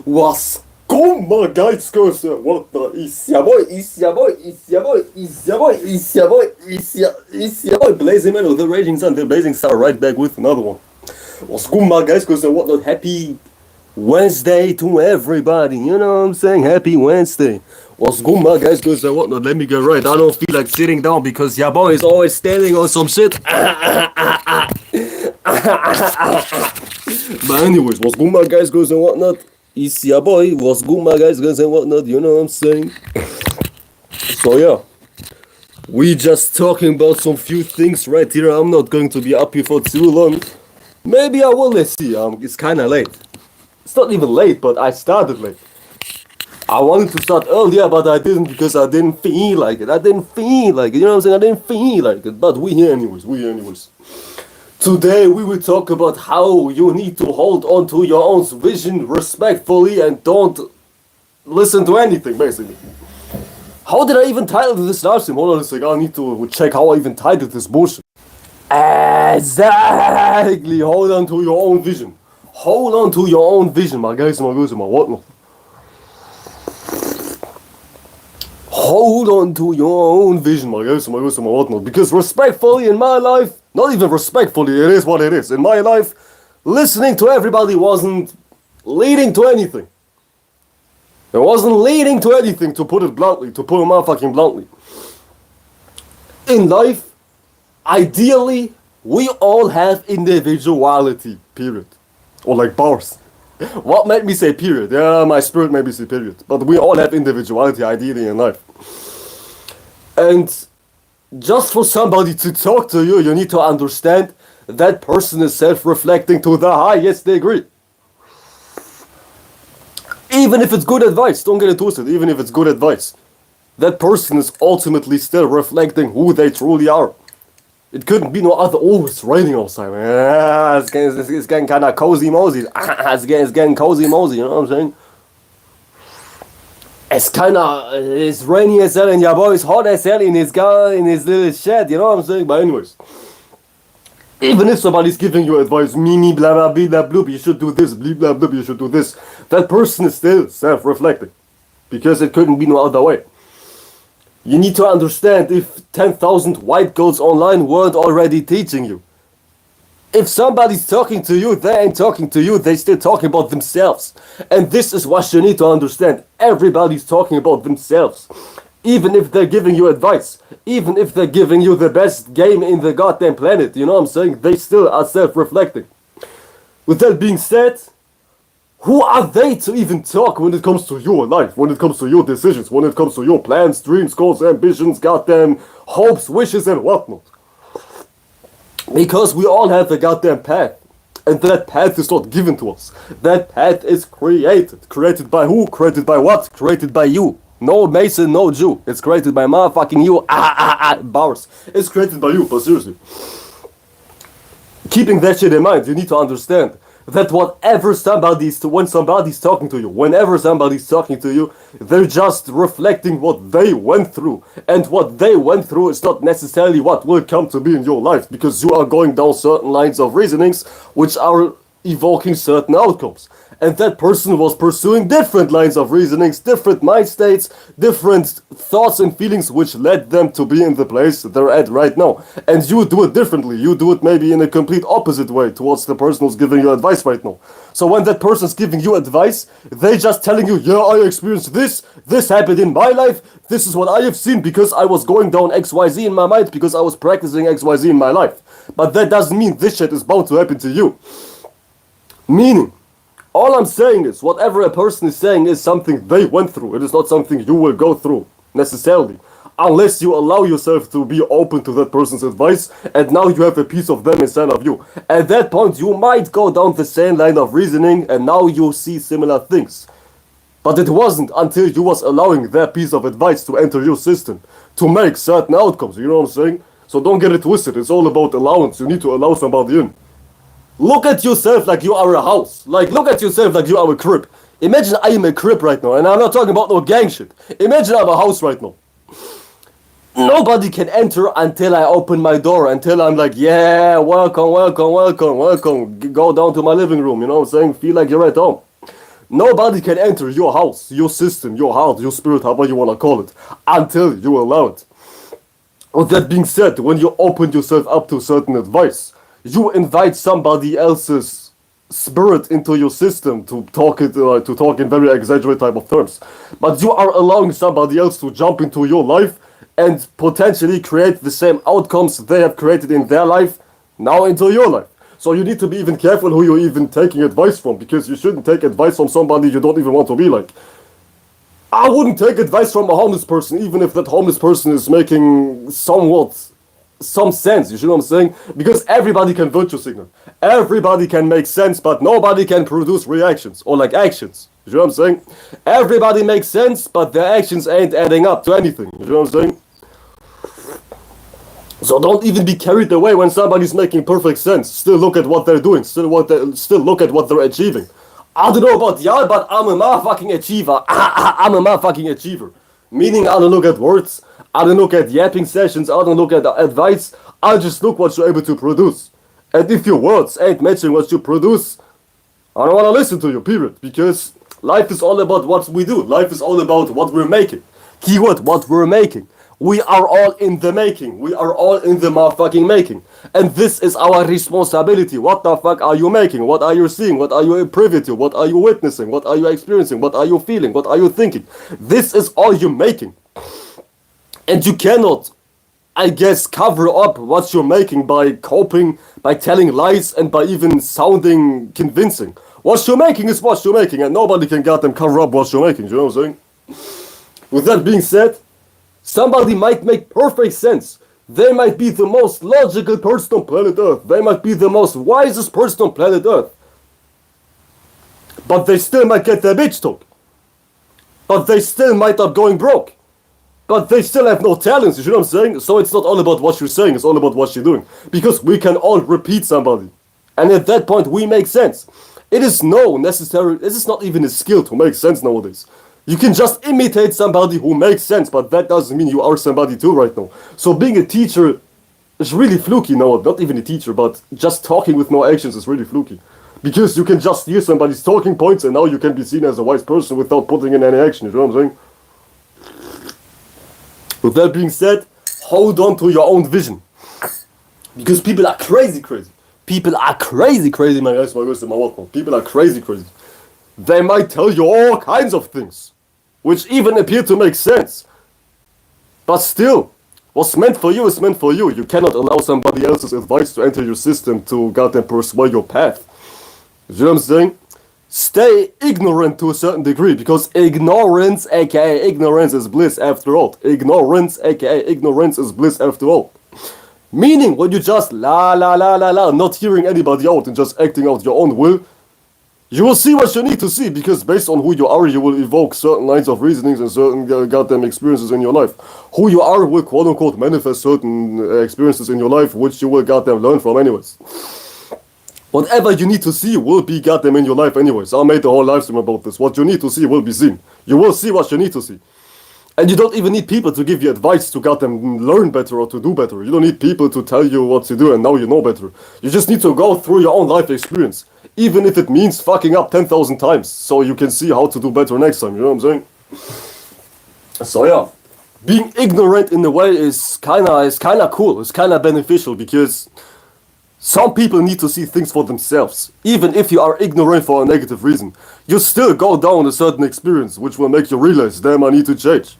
Was gut, my guys, goes, what the, is your boy, is your boy, is your boy, is your boy, is your boy, is your boy, Blazing Man with the Raging Sun, the Blazing Star, right back with another one. Was good, my guys, goes, what not, happy Wednesday to everybody, you know what I'm saying, happy Wednesday. What's good, my guys, goes, what not, let me get right, I don't feel like sitting down because your boy is always standing on some shit. But anyways, what's good, my guys, goes, and whatnot. It's your boy, what's good, my guys, girls, and whatnot, you know what I'm saying? So, yeah, we just talking about some few things right here. I'm not going to be up here for too long. Maybe I will, let's see. It's kind of late. It's not even late, but I started late. I wanted to start earlier, but I didn't because I didn't feel like it. You know what I'm saying? I didn't feel like it, but we here anyways. Today we will talk about how you need to hold on to your own vision respectfully and don't listen to anything, basically. How did I even title this live stream? Hold on a second, I need to check how I even titled this bullshit. Exactly, hold on to your own vision. Hold on to your own vision, my guys, my girls, my whatnot. Hold on to your own vision, my guys, my girls, my whatnot. Because respectfully in my life, not even respectfully, it is what it is. In my life, listening to everybody wasn't leading to anything. It wasn't leading to anything, to put it bluntly, to put it motherfucking bluntly. In life, ideally, we all have individuality, period. Or like bars. What made me say period? Yeah, my spirit made me say period. But we all have individuality, ideally, in life. And just for somebody to talk to you, you need to understand that person is self-reflecting to the highest degree. Even if it's good advice, don't get it twisted, even if it's good advice, that person is ultimately still reflecting who they truly are. It couldn't be no other. Oh, it's raining outside, man. It's getting kind of cozy-mosey. It's getting cozy-mosey, you know what I'm saying? It's rainy as hell and your boy is hot as hell in his little shed, you know what I'm saying? But anyways, even if somebody's giving you advice, me, blah, blah, blah, blah, blah, you should do this, blah, blah, blah, you should do this, that person is still self-reflecting. Because it couldn't be no other way. You need to understand if 10,000 white girls online weren't already teaching you. If somebody's talking to you, they ain't talking to you, they still talking about themselves. And this is what you need to understand. Everybody's talking about themselves. Even if they're giving you advice, even if they're giving you the best game in the goddamn planet, you know what I'm saying? They still are self-reflecting. With that being said, who are they to even talk when it comes to your life, when it comes to your decisions, when it comes to your plans, dreams, goals, ambitions, goddamn hopes, wishes, and whatnot? Because we all have a goddamn path. And that path is not given to us. That path is created. Created by who? Created by what? Created by you. No Mason, no Jew. It's created by motherfucking you. Bars. It's created by you, but seriously. Keeping that shit in mind, you need to understand that whenever somebody's talking to you, they're just reflecting what they went through. And what they went through is not necessarily what will come to be in your life, because you are going down certain lines of reasonings which are evoking certain outcomes. And that person was pursuing different lines of reasonings, different mind states, different thoughts and feelings which led them to be in the place they're at right now. And you do it differently. You do it maybe in a complete opposite way towards the person who's giving you advice right now. So when that person's giving you advice, they just telling you, yeah, I experienced this happened in my life, this is what I have seen because I was going down XYZ in my mind, because I was practicing XYZ in my life. But that doesn't mean this shit is bound to happen to you. Meaning, all I'm saying is, whatever a person is saying is something they went through. It is not something you will go through, necessarily. Unless you allow yourself to be open to that person's advice, and now you have a piece of them inside of you. At that point, you might go down the same line of reasoning, and now you see similar things. But it wasn't until you was allowing that piece of advice to enter your system, to make certain outcomes, you know what I'm saying? So don't get it twisted, it's all about allowance. You need to allow somebody in. Look at yourself like you are a house. Like, look at yourself like you are a crib. Imagine I am a crib right now, and I'm not talking about no gang shit. Imagine I'm a house right now. Nobody can enter until I open my door, until I'm like, yeah, welcome. Go down to my living room, you know what I'm saying? Feel like you're at home. Nobody can enter your house, your system, your heart, your spirit, however you want to call it, until you allow it. With that being said, when you open yourself up to certain advice, you invite somebody else's spirit into your system to talk in very exaggerated type of terms. But you are allowing somebody else to jump into your life and potentially create the same outcomes they have created in their life now into your life. So you need to be even careful who you're even taking advice from, because you shouldn't take advice from somebody you don't even want to be like. I wouldn't take advice from a homeless person, even if that homeless person is making some sense. You see what I'm saying? Because everybody can virtue signal. Everybody can make sense, but nobody can produce reactions or like actions. You see what I'm saying? Everybody makes sense, but their actions ain't adding up to anything. You see what I'm saying? So don't even be carried away when somebody's making perfect sense. Still look at what they're doing. Still look at what they're achieving. I don't know about y'all, but I'm a motherfucking achiever. I'm a motherfucking achiever. Meaning I don't look at words. I don't look at yapping sessions. I don't look at advice. I just look what you're able to produce. And if your words ain't matching what you produce, I don't want to listen to you, period. Because life is all about what we do. Life is all about what we're making. Keyword, what we're making. We are all in the making. We are all in the motherfucking making. And this is our responsibility. What the fuck are you making? What are you seeing? What are you privy to? What are you witnessing? What are you experiencing? What are you feeling? What are you thinking? This is all you're making. And you cannot, I guess, cover up what you're making by coping, by telling lies, and by even sounding convincing. What you're making is what you're making, and nobody can goddamn cover up what you're making. You know what I'm saying? With that being said, somebody might make perfect sense. They might be the most logical person on planet Earth. They might be the most wisest person on planet Earth. But they still might get their bitch took. But they still might up going broke. But they still have no talents, you see what I'm saying? So it's not all about what you're saying, it's all about what you're doing. Because we can all repeat somebody. And at that point, we make sense. It is not even a skill to make sense nowadays. You can just imitate somebody who makes sense, but that doesn't mean you are somebody too right now. So being a teacher is really fluky now. Not even a teacher, but just talking with no actions is really fluky. Because you can just hear somebody's talking points and now you can be seen as a wise person without putting in any action, you know what I'm saying? With that being said, hold on to your own vision. Because people are crazy. People are crazy, my guys, my girls, and my work. People are crazy. They might tell you all kinds of things, which even appear to make sense. But still, what's meant for you is meant for you. You cannot allow somebody else's advice to enter your system to goddamn persuade your path. You know what I'm saying? Stay ignorant to a certain degree, because ignorance, aka ignorance, is bliss after all. Ignorance, aka ignorance, is bliss after all. Meaning, when you just la, not hearing anybody out and just acting out your own will, you will see what you need to see, because based on who you are, you will evoke certain lines of reasonings and certain goddamn experiences in your life. Who you are will quote-unquote manifest certain experiences in your life, which you will goddamn learn from anyways. Whatever you need to see will be goddamn in your life anyways. I made the whole live stream about this. What you need to see will be seen. You will see what you need to see. And you don't even need people to give you advice to goddamn learn better or to do better. You don't need people to tell you what to do and now you know better. You just need to go through your own life experience. Even if it means fucking up 10,000 times. So you can see how to do better next time. You know what I'm saying? So yeah. Being ignorant in a way is kinda cool. It's kinda beneficial, because some people need to see things for themselves. Even if you are ignorant for a negative reason, you still go down a certain experience which will make you realize, damn, I need to change.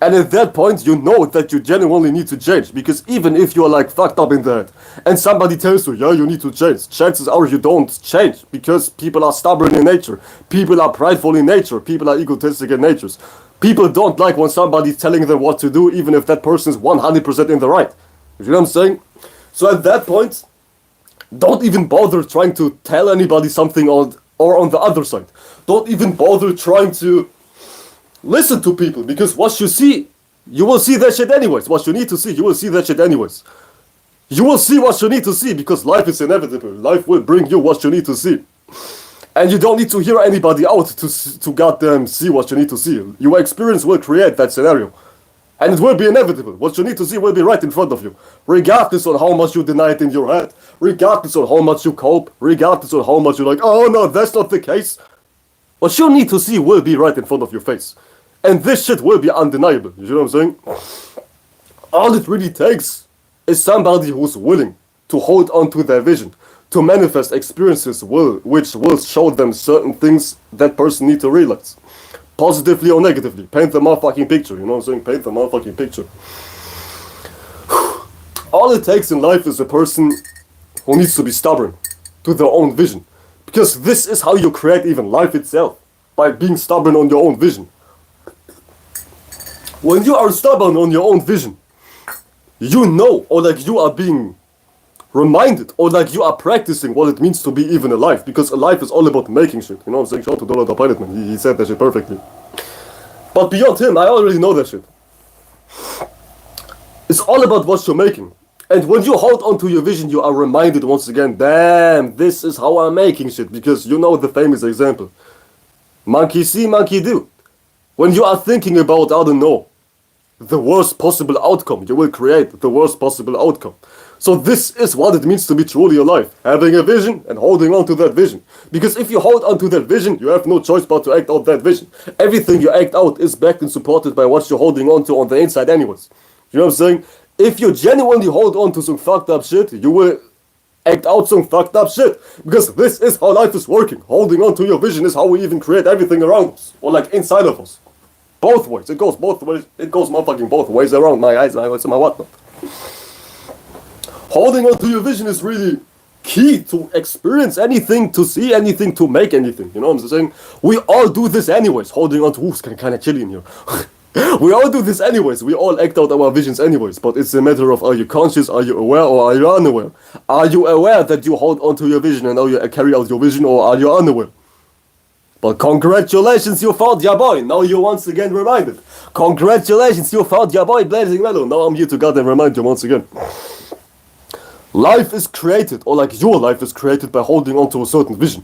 And at that point, you know that you genuinely need to change. Because even if you're like fucked up in the head and somebody tells you, yeah, you need to change, chances are you don't change. Because people are stubborn in nature. People are prideful in nature. People are egotistic in nature. People don't like when somebody's telling them what to do, even if that person's 100% in the right. You know what I'm saying? So at that point, don't even bother trying to tell anybody something or on the other side. Don't even bother trying to listen to people, because what you see, you will see that shit anyways. What you need to see, you will see that shit anyways. You will see what you need to see, because life is inevitable. Life will bring you what you need to see. And you don't need to hear anybody out to goddamn see what you need to see. Your experience will create that scenario. And it will be inevitable. What you need to see will be right in front of you. Regardless of how much you deny it in your head. Regardless of how much you cope. Regardless of how much you're like, oh no, that's not the case. What you need to see will be right in front of your face. And this shit will be undeniable. You know what I'm saying? All it really takes is somebody who's willing to hold on to their vision, to manifest experiences which will show them certain things that person need to realize. Positively or negatively. Paint the motherfucking picture, you know what I'm saying? Paint the motherfucking picture. All it takes in life is a person who needs to be stubborn to their own vision. Because this is how you create even life itself. By being stubborn on your own vision. When you are stubborn on your own vision, you know, or like you are being reminded, or like you are practicing what it means to be even alive. Because alive is all about making shit. You know what I'm saying? Shout out to Dollar the Pilot, man. He said that shit perfectly. But beyond him, I already know that shit. It's all about what you're making. And when you hold on to your vision, you are reminded once again, damn, this is how I'm making shit. Because you know the famous example. Monkey see, monkey do. When you are thinking about, I don't know, the worst possible outcome, you will create the worst possible outcome. So this is what it means to be truly alive. Having a vision and holding on to that vision. Because if you hold on to that vision, you have no choice but to act out that vision. Everything you act out is backed and supported by what you're holding on to on the inside anyways. You know what I'm saying? If you genuinely hold on to some fucked up shit, you will act out some fucked up shit. Because this is how life is working. Holding on to your vision is how we even create everything around us. Or like inside of us. Both ways. It goes both ways. It goes motherfucking both ways around my eyes, my eyes, and my whatnot. Holding on to your vision is really key to experience anything, to see anything, to make anything. You know what I'm saying? We all do this anyways. Holding on to, ooh, it's kind of chilly in here. We all do this anyways. We all act out our visions anyways. But it's a matter of, are you conscious, are you aware, or are you unaware? Are you aware that you hold on to your vision and now you carry out your vision, or are you unaware? But congratulations, you found your boy. Now you're once again reminded. Congratulations, you found your boy Blazing Mellow. Now I'm here to goddamn remind you once again. Life is created, or like your life is created by holding on to a certain vision.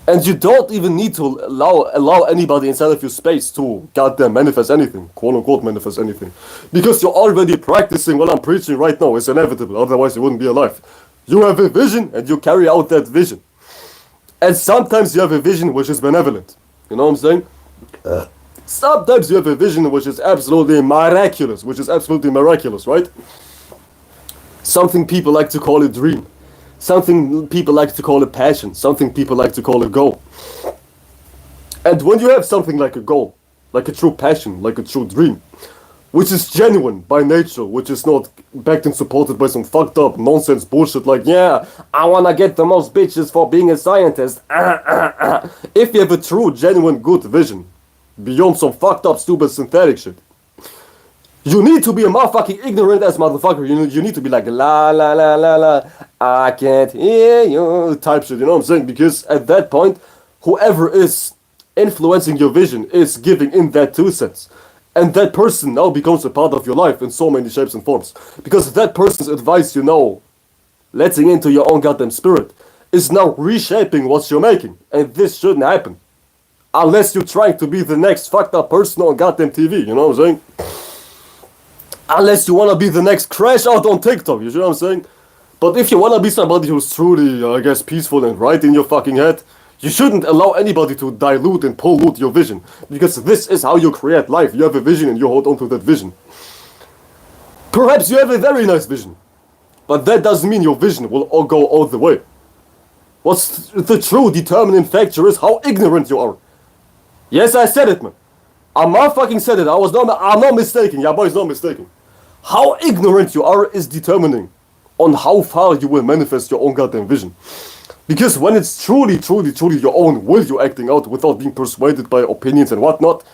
And you don't even need to allow anybody inside of your space to goddamn manifest anything, quote unquote manifest anything. Because you're already practicing what I'm preaching right now. It's inevitable, otherwise you wouldn't be alive. You have a vision and you carry out that vision. And sometimes you have a vision which is benevolent. You know what I'm saying? Sometimes you have a vision which is absolutely miraculous, right? Something people like to call a dream. Something people like to call a passion. Something people like to call a goal. And when you have something like a goal, like a true passion, like a true dream, which is genuine by nature, which is not backed and supported by some fucked up nonsense bullshit like, yeah, I wanna get the most bitches for being a scientist. If you have a true, genuine, good vision, beyond some fucked up, stupid, synthetic shit, you need to be a motherfucking ignorant ass motherfucker. You need to be like, la la la la la, I can't hear you, type shit, you know what I'm saying? Because at that point, whoever is influencing your vision is giving in that 2 cents. And that person now becomes a part of your life in so many shapes and forms. Because that person's advice, you know, letting into your own goddamn spirit, is now reshaping what you're making. And this shouldn't happen. Unless you're trying to be the next fucked up person on goddamn TV, you know what I'm saying? Unless you want to be the next crash out on TikTok, you know what I'm saying? But if you want to be somebody who's truly, I guess, peaceful and right in your fucking head, you shouldn't allow anybody to dilute and pollute your vision. Because this is how you create life. You have a vision and you hold on to that vision. Perhaps you have a very nice vision. But that doesn't mean your vision will all go all the way. What's the true determining factor is how ignorant you are. Yes, I said it, man. I motherfucking said it. I'm not mistaken. Yeah, boy's not mistaken. How ignorant you are is determining on how far you will manifest your own goddamn vision. Because when it's truly, truly, truly your own will you're acting out without being persuaded by opinions and whatnot,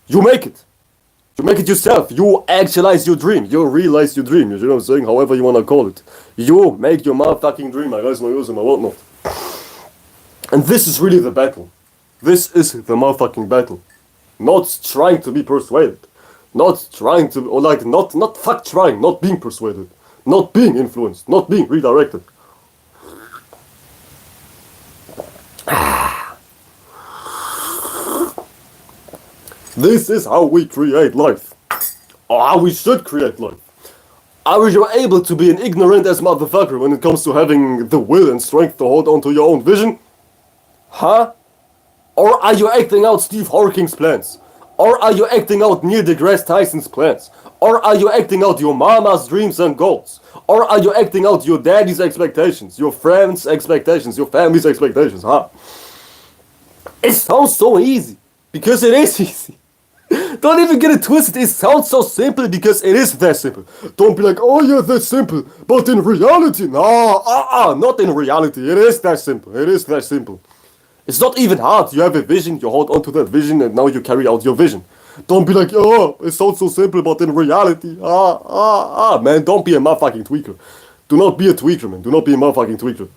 you make it. You make it yourself. You actualize your dream. You realize your dream. You know what I'm saying? However you want to call it. You make your motherfucking dream. I guys know using my whatnot. And this is really the battle. This is the motherfucking battle. Not trying to be persuaded. Not trying to, or like, not fuck trying, not being persuaded. Not being influenced, not being redirected. This is how we create life. Or how we should create life. Are you able to be an ignorant ass motherfucker when it comes to having the will and strength to hold on to your own vision? Huh? Or are you acting out Steve Hawking's plans? Or are you acting out Neil deGrasse Tyson's plans? Or are you acting out your mama's dreams and goals? Or are you acting out your daddy's expectations, your friends' expectations, your family's expectations, huh? It sounds so easy, because it is easy. Don't even get it twisted, it sounds so simple because it is that simple. Don't be like, oh yeah, that's simple, but in reality, not in reality, it is that simple, it is that simple. It's not even hard, you have a vision, you hold on to that vision, and now you carry out your vision. Don't be like, oh, it sounds so simple, but in reality, man, don't be a motherfucking tweaker. Do not be a tweaker, man, do not be a motherfucking tweaker.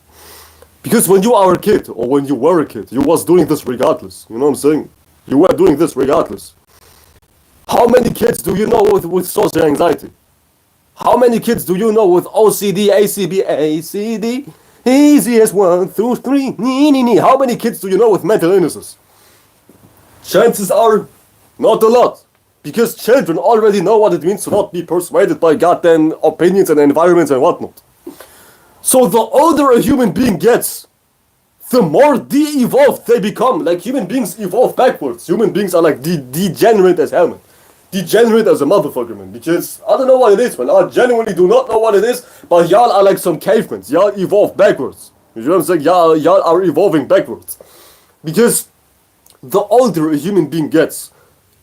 Because when you are a kid, or when you were a kid, you was doing this regardless, you know what I'm saying? You were doing this regardless. How many kids do you know with social anxiety? How many kids do you know with OCD, ACD? Easy as 1, 2, 3, How many kids do you know with mental illnesses? Chances are, not a lot. Because children already know what it means to not be persuaded by goddamn opinions and environments and whatnot. So the older a human being gets, the more de-evolved they become. Like human beings evolve backwards. Human beings are like degenerate as hell, man. Degenerate as a motherfucker, man. Because I don't know what it is, man. I genuinely do not know what it is. But y'all are like some cavemen. Y'all evolve backwards. You know what I'm saying? Y'all are evolving backwards. Because the older a human being gets,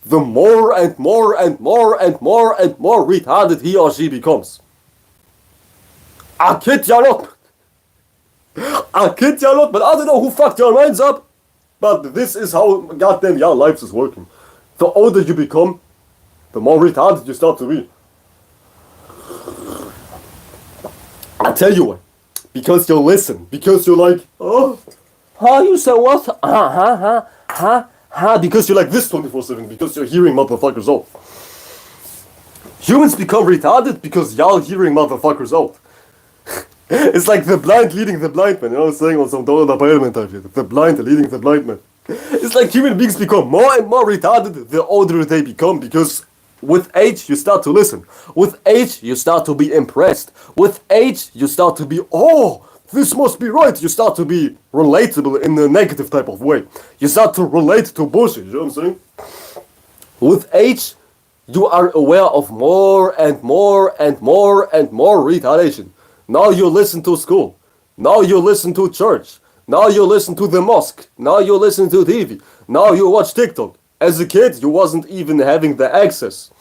the more and more retarded he or she becomes. I kid y'all not. I kid y'all not, but I don't know who fucked your minds up. But this is how goddamn y'all lives is working. The older you become, the more retarded you start to be. I tell you why. Because you listen. Because you're like, oh, you say what? Because you're like this 24/7. Because you're hearing motherfuckers out. Humans become retarded because y'all hearing motherfuckers out. It's like the blind leading the blind man, you know what I'm saying? On some Donald Apartment type shit. The blind leading the blind man. It's like human beings become more and more retarded the older they become, because with age you start to listen. With age you start to be impressed. With age you start to be, oh, this must be right. You start to be relatable in a negative type of way. You start to relate to bullshit, you know what I'm saying? With age you are aware of more and more retardation. Now you listen to school. Now you listen to church. Now you listen to the mosque. Now you listen to TV. Now you watch TikTok. As a kid, you wasn't even having the access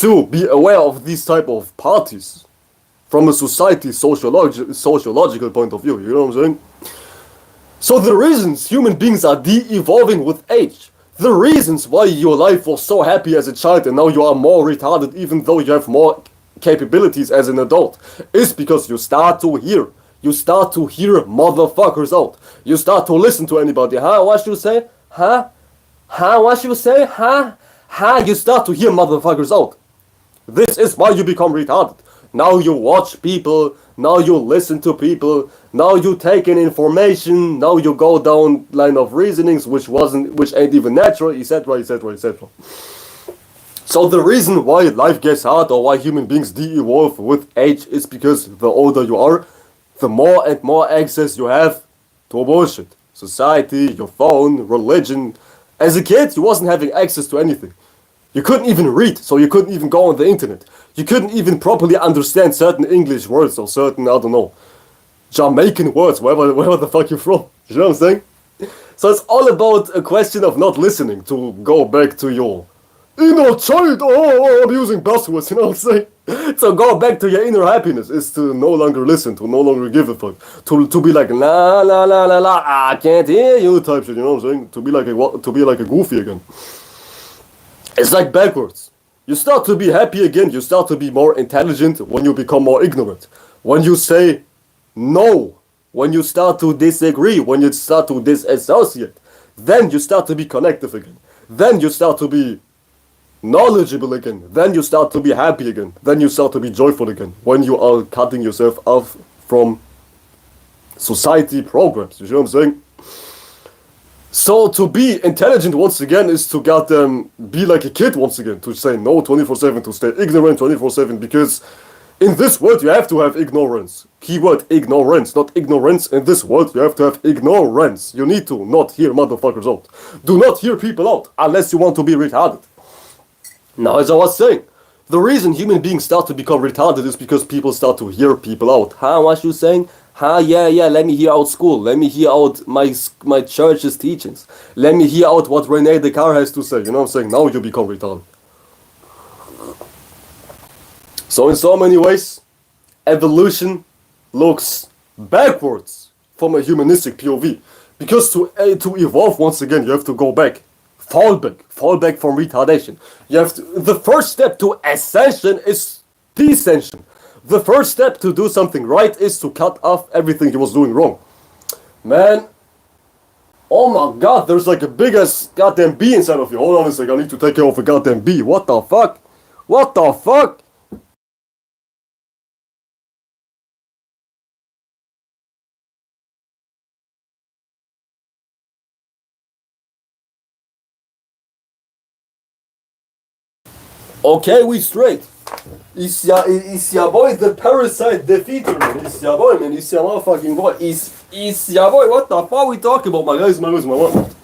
to be aware of these type of parties from a society sociological point of view. You know what I'm saying? So the reasons human beings are de-evolving with age, the reasons why your life was so happy as a child and now you are more retarded even though you have more capabilities as an adult, is because you start to hear. You start to hear motherfuckers out. You start to listen to anybody. What you say? What you say? You start to hear motherfuckers out. This is why you become retarded. Now you watch people. Now you listen to people. Now you take in information. Now you go down line of reasonings which ain't even natural, etc. So the reason why life gets hard, or why human beings de-evolve with age, is because the older you are, the more and more access you have to bullshit. Society, your phone, religion. As a kid, you wasn't having access to anything. You couldn't even read, so you couldn't even go on the internet. You couldn't even properly understand certain English words or certain, I don't know, Jamaican words, wherever the fuck you're from. You know what I'm saying? So it's all about a question of not listening, to go back to your inner child. Oh, I'm using buzzwords, you know what I'm saying? So go back to your inner happiness is to no longer listen, to no longer give a fuck, to be like la, I can't hear you type shit, you know what I'm saying? To be like a goofy again. It's like backwards. You start to be happy again, you start to be more intelligent when you become more ignorant. When you say no, when you start to disagree, when you start to disassociate, then you start to be connective again. Then you start to be knowledgeable again. Then you start to be happy again. Then you start to be joyful again. When you are cutting yourself off from society programs. You see what I'm saying? So to be intelligent once again is to be like a kid once again. To say no 24/7, to stay ignorant 24/7, because In this world, you have to have ignorance. Keyword ignorance, not ignorance. In this world, you have to have ignorance. You need to not hear motherfuckers out. Do not hear people out unless you want to be retarded. Now, as I was saying, the reason human beings start to become retarded is because people start to hear people out. Huh? What you saying? Huh? Yeah, let me hear out school. Let me hear out my church's teachings. Let me hear out what Rene Descartes has to say. You know what I'm saying? Now you become retarded. So in so many ways, evolution looks backwards from a humanistic POV. Because to evolve once again, you have to go back. Fall back from retardation. You have to, the first step to ascension is descension. The first step to do something right is to cut off everything you was doing wrong. Man, oh my god, there's like a big ass goddamn bee inside of you. Hold on a second, I need to take care of a goddamn bee. What the fuck? What the fuck? Okay, we straight. It's your boy, the parasite defeater, man. It's your boy, man. It's your motherfucking boy. It's your boy. What the fuck we talking about, my guys, my what?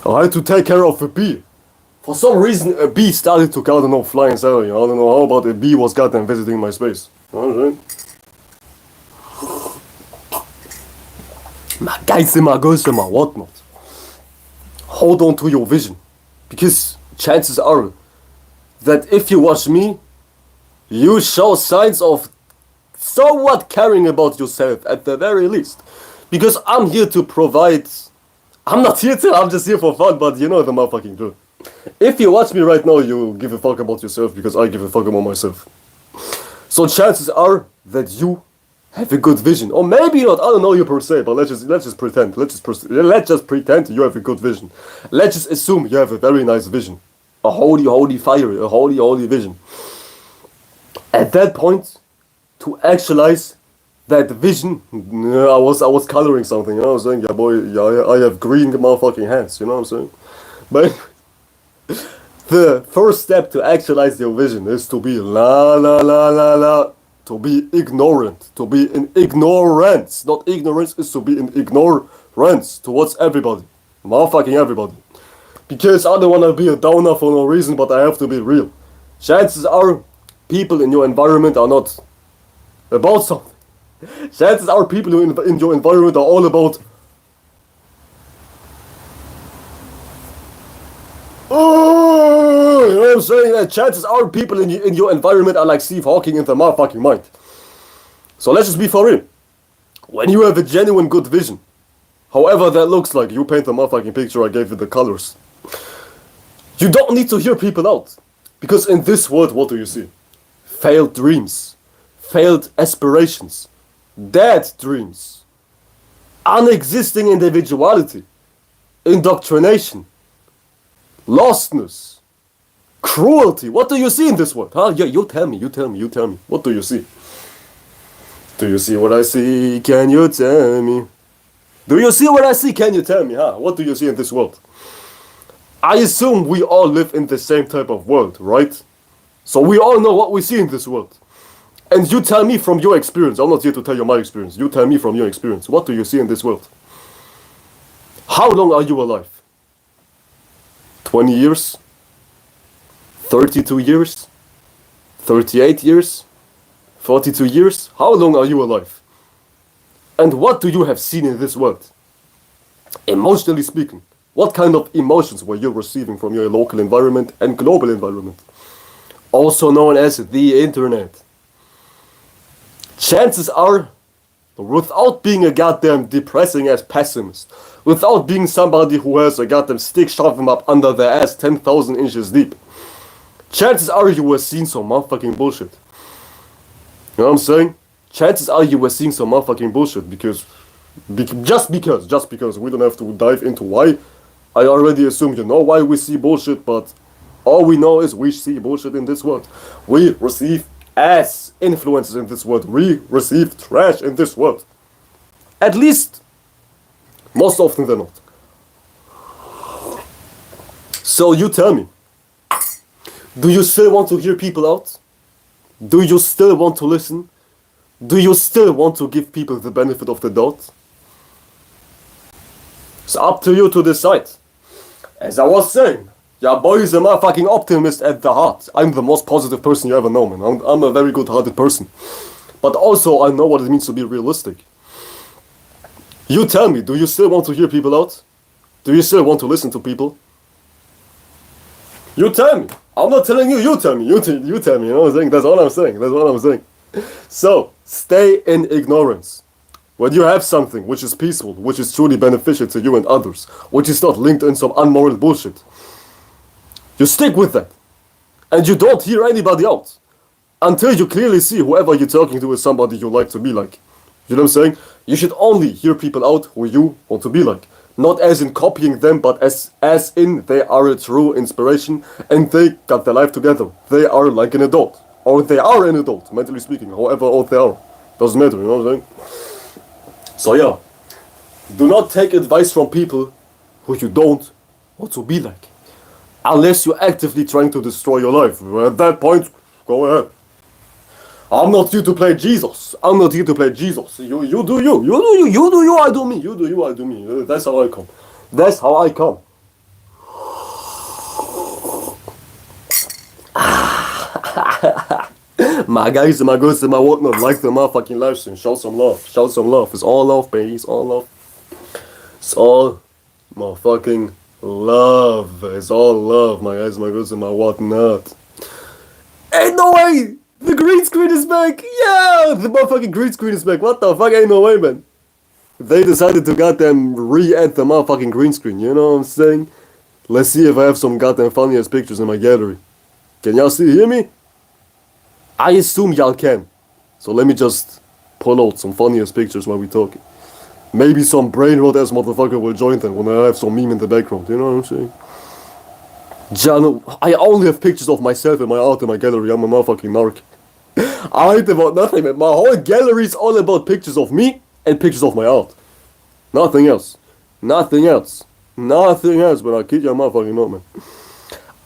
I had to take care of a bee. For some reason, a bee started to, I don't know, fly inside of you. I don't know how, about a bee was goddamn visiting my space. You know what I'm saying? My guys and my girls and my whatnot. Hold on to your vision. Because chances are that if you watch me, you show signs of somewhat caring about yourself at the very least. Because I'm here to provide. I'm not here to, I'm just here for fun, but you know the motherfucking truth. If you watch me right now, you give a fuck about yourself because I give a fuck about myself. So chances are that you have a good vision. Or maybe not, I don't know you per se, but let's just pretend. Let's just pretend you have a good vision. Let's just assume you have a very nice vision. A holy fire, a holy vision. At that point, to actualize that vision, I was coloring something, you know what I'm saying? Yeah, boy, yeah, I have green motherfucking hands, you know what I'm saying? But the first step to actualize your vision is to be to be ignorant, to be in ignorance. Not ignorance, is to be in ignorance towards everybody, motherfucking everybody. Because I don't want to be a downer for no reason, but I have to be real. Chances are people in your environment are not about something. Chances are people in your environment are all about you know what I'm saying? Chances are people in your environment are like Steve Hawking in the motherfucking mind. So let's just be for real. When you have a genuine good vision, however that looks like, you paint the motherfucking picture, I gave you the colors. You don't need to hear people out. Because in this world, what do you see? Failed dreams. Failed aspirations. Dead dreams. Unexisting individuality. Indoctrination. Lostness. Cruelty. What do you see in this world? Huh? Yeah, you tell me. What do you see? Do you see what I see? Can you tell me? Do you see what I see? Can you tell me? Huh? What do you see in this world? I assume we all live in the same type of world, right? So we all know what we see in this world. And you tell me from your experience. I'm not here to tell you my experience. You tell me from your experience. What do you see in this world? How long are you alive? 20 years? 32 years? 38 years? 42 years? How long are you alive? And what do you have seen in this world? Emotionally speaking, what kind of emotions were you receiving from your local environment and global environment? Also known as the internet. Chances are, without being a goddamn depressing ass pessimist, without being somebody who has a goddamn stick shoved him up under their ass 10,000 inches deep, chances are you were seeing some motherfucking bullshit. You know what I'm saying? Chances are you were seeing some motherfucking bullshit because just because we don't have to dive into why. I already assume you know why we see bullshit, but all we know is we see bullshit in this world. We receive ass influences in this world. We receive trash in this world. At least, most often than not. So you tell me, do you still want to hear people out? Do you still want to listen? Do you still want to give people the benefit of the doubt? It's up to you to decide. As I was saying, your boy is a motherfucking optimist at the heart. I'm the most positive person you ever know, man. I'm a very good-hearted person. But also, I know what it means to be realistic. You tell me, do you still want to hear people out? Do you still want to listen to people? You tell me. I'm not telling you, you tell me. You tell me, you know what I'm saying? That's all I'm saying. That's all I'm saying. So, stay in ignorance. When you have something which is peaceful, which is truly beneficial to you and others, which is not linked in some unmoral bullshit, you stick with that. And you don't hear anybody out. Until you clearly see whoever you're talking to is somebody you like to be like. You know what I'm saying? You should only hear people out who you want to be like. Not as in copying them, but as in they are a true inspiration and they got their life together. They are like an adult. Or they are an adult, mentally speaking, however old they are. Doesn't matter, you know what I'm saying? So yeah, do not take advice from people who you don't want to be like. Unless you're actively trying to destroy your life. At that point, go ahead. I'm not here to play Jesus. I'm not here to play Jesus. You do you. You do you. You do you, I do me. You do you, I do me. That's how I come. That's how I come. My guys and my girls and my whatnot, like the motherfucking live stream. Show some love. Show some love. It's all love, baby. It's all love. It's all motherfucking love. It's all love, my guys and my girls and my whatnot. Ain't no way! The green screen is back! Yeah! The motherfucking green screen is back. What the fuck? Ain't no way, man. They decided to goddamn re-add the motherfucking green screen. You know what I'm saying? Let's see if I have some goddamn funniest pictures in my gallery. Can y'all still hear me? I assume y'all can. So let me just pull out some funniest pictures while we talking. Maybe some brain rot ass motherfucker will join them when I have some meme in the background. You know what I'm saying? John, I only have pictures of myself and my art in my gallery. I'm a motherfucking narc. I ain't about nothing, man. My whole gallery is all about pictures of me and pictures of my art. Nothing else. Nothing else. Nothing else, but I kid y'all motherfucking not, man.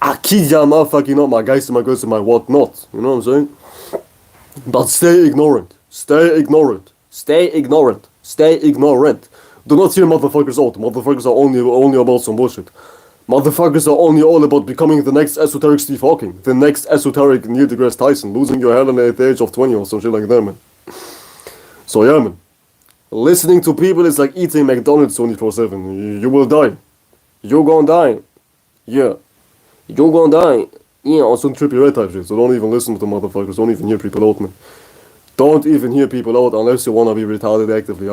I kid y'all motherfucking not, my guys and my girls and my whatnot. You know what I'm saying? But stay ignorant. Stay ignorant. Stay ignorant. Stay ignorant. Do not hear motherfuckers out. Motherfuckers are only about some bullshit. Motherfuckers are only all about becoming the next esoteric Steve Hawking, the next esoteric Neil deGrasse Tyson, losing your hell at the age of 20 or some shit like that, man. So yeah, man. Listening to people is like eating McDonald's 24/7. You will die. You're gonna die. Yeah. You're gonna die. Yeah, on some trippy red type shit. So don't even listen to motherfuckers. Don't even hear people out, man. Don't even hear people out unless you wanna be retarded actively.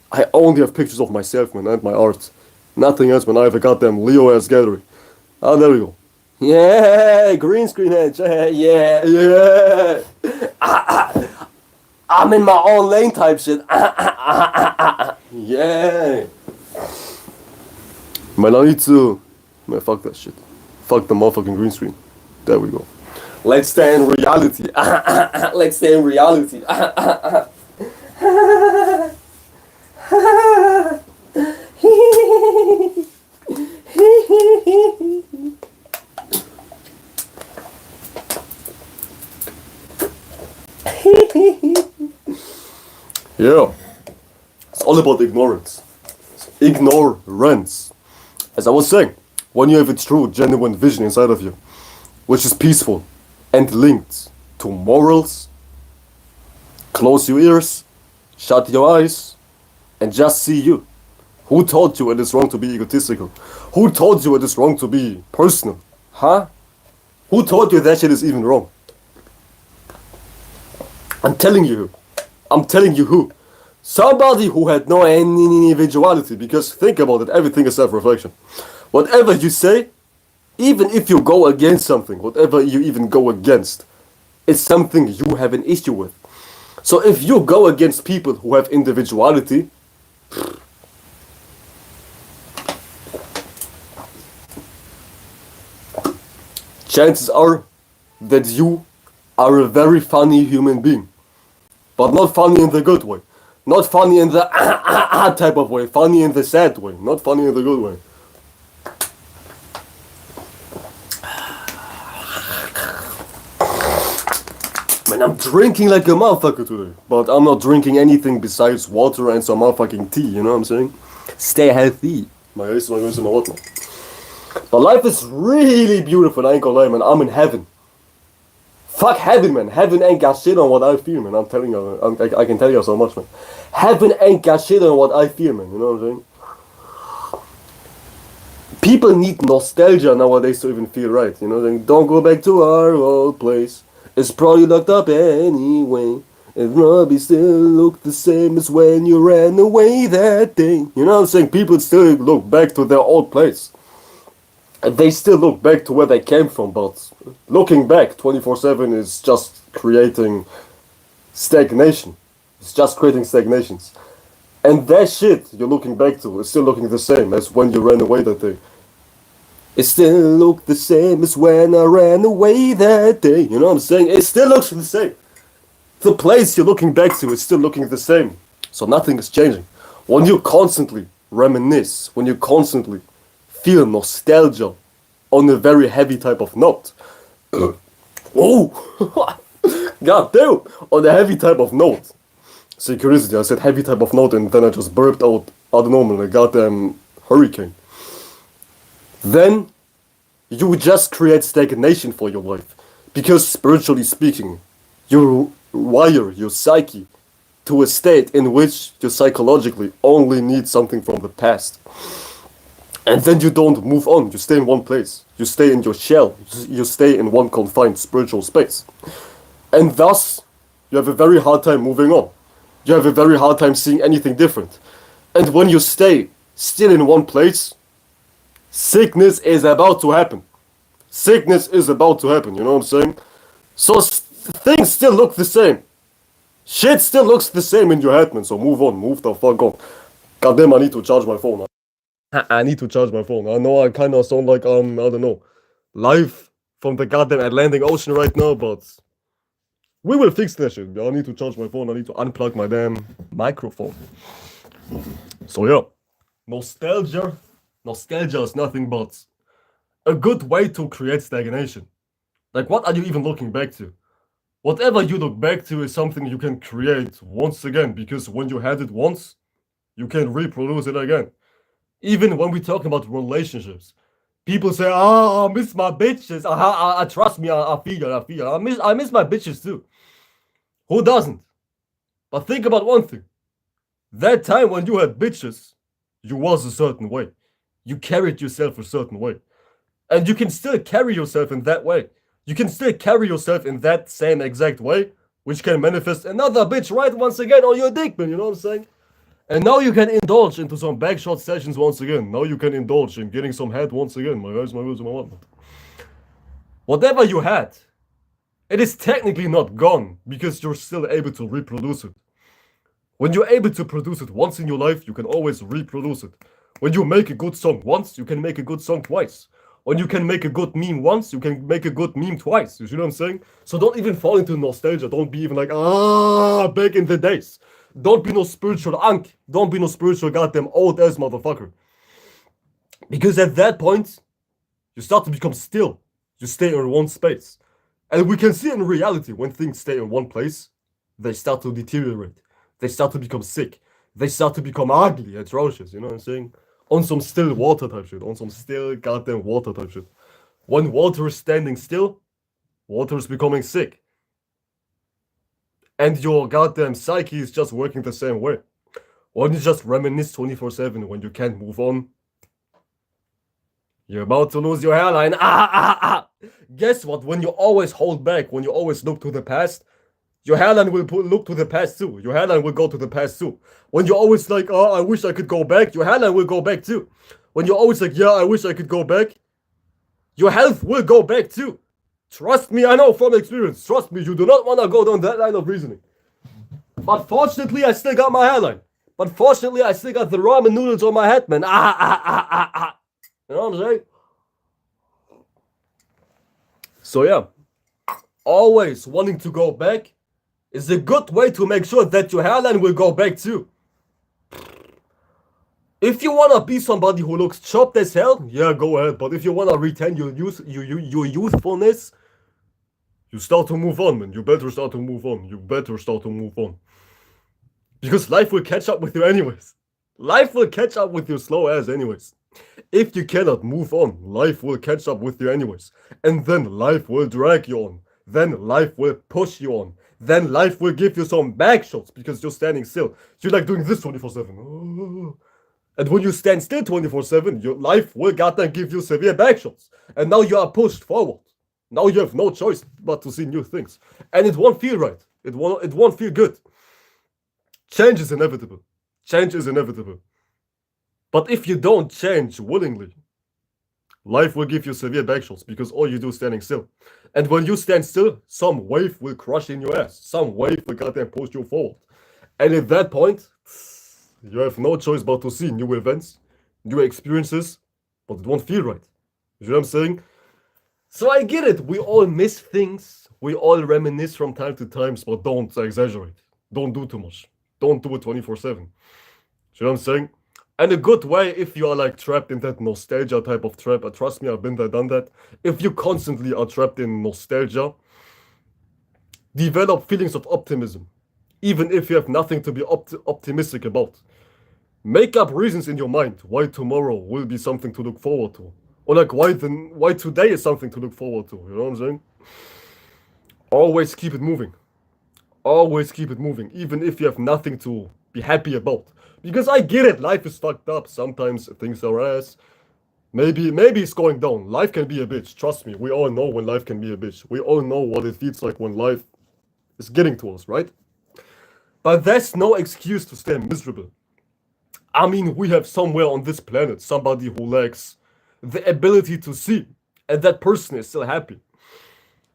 I only have pictures of myself, man, and my art. Nothing else, man. I have a goddamn Leo-ass gallery. Ah, there we go. Yeah, green screen head. Yeah. I'm in my own lane type shit. Yeah. Man, I need to... Man, fuck that shit. Fuck the motherfucking green screen. There we go. Let's stay in reality. Let's stay in reality. Yeah. It's all about ignorance. Ignorance. As I was saying, when you have a true, genuine vision inside of you, which is peaceful and linked to morals, close your ears, shut your eyes, and just see you. Who told you it is wrong to be egotistical? Who told you it is wrong to be personal? Huh? Who told you that shit is even wrong? I'm telling you who. Somebody who had no any individuality, because think about it, everything is self-reflection. Whatever you say, even if you go against something, whatever you even go against, it's something you have an issue with. So if you go against people who have individuality, chances are that you are a very funny human being. But not funny in the good way. Not funny in the type of way. Funny in the sad way. Not funny in the good way. Man, I'm drinking like a motherfucker today. But I'm not drinking anything besides water and some motherfucking tea, you know what I'm saying? Stay healthy. Maar eerst maar eens in mijn wat, man. But life is really beautiful, I ain't gonna lie, man. I'm in heaven. Fuck heaven, man. Heaven ain't got shit on what I feel, man. I'm telling you, I can tell you so much, man. Heaven ain't got shit on what I feel, man. You know what I'm saying? People need nostalgia nowadays to even feel right. You know what I'm saying? Don't go back to our old place. It's probably locked up anyway. It probably still look the same as when you ran away that day. You know what I'm saying? People still look back to their old place. And they still look back to where they came from, but looking back 24/7 is just creating stagnation. It's just creating stagnations. And that shit you're looking back to is still looking the same as when you ran away that day. It still look the same as when I ran away that day. You know what I'm saying? It still looks the same. The place you're looking back to is still looking the same. So nothing is changing. When you constantly reminisce, when you constantly feel nostalgia on a very heavy type of note. Oh! God damn! On a heavy type of note. Synchronicity, I said heavy type of note and then I just burped out the normal, a goddamn hurricane. Then you just create stagnation for your life. Because spiritually speaking, you wire your psyche to a state in which you psychologically only need something from the past. And then you don't move on, you stay in one place. You stay in your shell, you stay in one confined spiritual space. And thus, you have a very hard time moving on. You have a very hard time seeing anything different. And when you stay still in one place, sickness is about to happen. Sickness is about to happen, you know what I'm saying? So things still look the same. Shit still looks the same in your head, man. So move on, move the fuck on. Goddamn, I need to charge my phone. I need to charge my phone. I know I kind of sound like, I don't know, live from the goddamn Atlantic Ocean right now, but we will fix that shit. I need to charge my phone. I need to unplug my damn microphone. So yeah, nostalgia is nothing but a good way to create stagnation. Like, what are you even looking back to? Whatever you look back to is something you can create once again, because when you had it once, you can reproduce it again. Even when we talk about relationships, people say, "Oh, I miss my bitches." I trust me, I feel it. I miss my bitches too. Who doesn't? But think about one thing. That time when you had bitches, you was a certain way. You carried yourself a certain way. And you can still carry yourself in that way. You can still carry yourself in that same exact way, which can manifest another bitch right once again on your dick, man, you know what I'm saying? And now you can indulge into some backshot sessions once again. Now you can indulge in getting some head once again. My guys, my words, my whatnot. Whatever you had, it is technically not gone because you're still able to reproduce it. When you're able to produce it once in your life, you can always reproduce it. When you make a good song once, you can make a good song twice. When you can make a good meme once, you can make a good meme twice. You see what I'm saying? So don't even fall into nostalgia. Don't be even like, back in the days. Don't be no spiritual unk. Don't be no spiritual goddamn old ass motherfucker. Because at that point, you start to become still. You stay in one space. And we can see in reality, when things stay in one place, they start to deteriorate. They start to become sick. They start to become ugly, atrocious, you know what I'm saying? On some still water type shit. On some still goddamn water type shit. When water is standing still, water is becoming sick. And your goddamn psyche is just working the same way. When you just reminisce 24/7 when you can't move on, you're about to lose your hairline. Guess what? When you always hold back, when you always look to the past, your hairline will look to the past too. Your hairline will go to the past too. When you're always like, oh, I wish I could go back, your hairline will go back too. When you're always like, yeah, I wish I could go back, your health will go back too. Trust me, I know from experience. Trust me, you do not want to go down that line of reasoning. But fortunately, I still got my hairline. But fortunately, I still got the ramen noodles on my head, man. You know what I'm saying? So yeah, always wanting to go back is a good way to make sure that your hairline will go back too. If you wanna be somebody who looks chopped as hell, yeah, go ahead. But if you wanna retain your youthfulness, You start to move on, man. You better start to move on. You better start to move on. Because life will catch up with you anyways. Life will catch up with your slow ass anyways. If you cannot move on, life will catch up with you anyways. And then life will drag you on. Then life will push you on. Then life will give you some back shots because you're standing still. You're like doing this 24/7. And when you stand still 24/7, your life will goddamn give you severe back shots. And now you are pushed forward. Now you have no choice but to see new things. And it won't feel right. It won't feel good. Change is inevitable. Change is inevitable. But if you don't change willingly, life will give you severe backshots because all you do is standing still. And when you stand still, some wave will crush in your ass. Some wave will goddamn push you forward. And at that point, you have no choice but to see new events, new experiences, but it won't feel right. You know what I'm saying? So I get it. We all miss things. We all reminisce from time to time, but don't exaggerate. Don't do too much. Don't do it 24/7. You know what I'm saying? And a good way, if you are like trapped in that nostalgia type of trap, trust me, I've been there, done that. If you constantly are trapped in nostalgia, develop feelings of optimism, even if you have nothing to be optimistic about. Make up reasons in your mind why tomorrow will be something to look forward to, or like why today is something to look forward to. You know what I'm saying? Always keep it moving. Always keep it moving, even if you have nothing to be happy about. Because I get it, life is fucked up. Sometimes things are ass. Maybe it's going down. Life can be a bitch. Trust me, we all know when life can be a bitch. We all know what it feels like when life is getting to us, right? But that's no excuse to stay miserable. I mean, we have somewhere on this planet somebody who lacks the ability to see, and that person is still happy.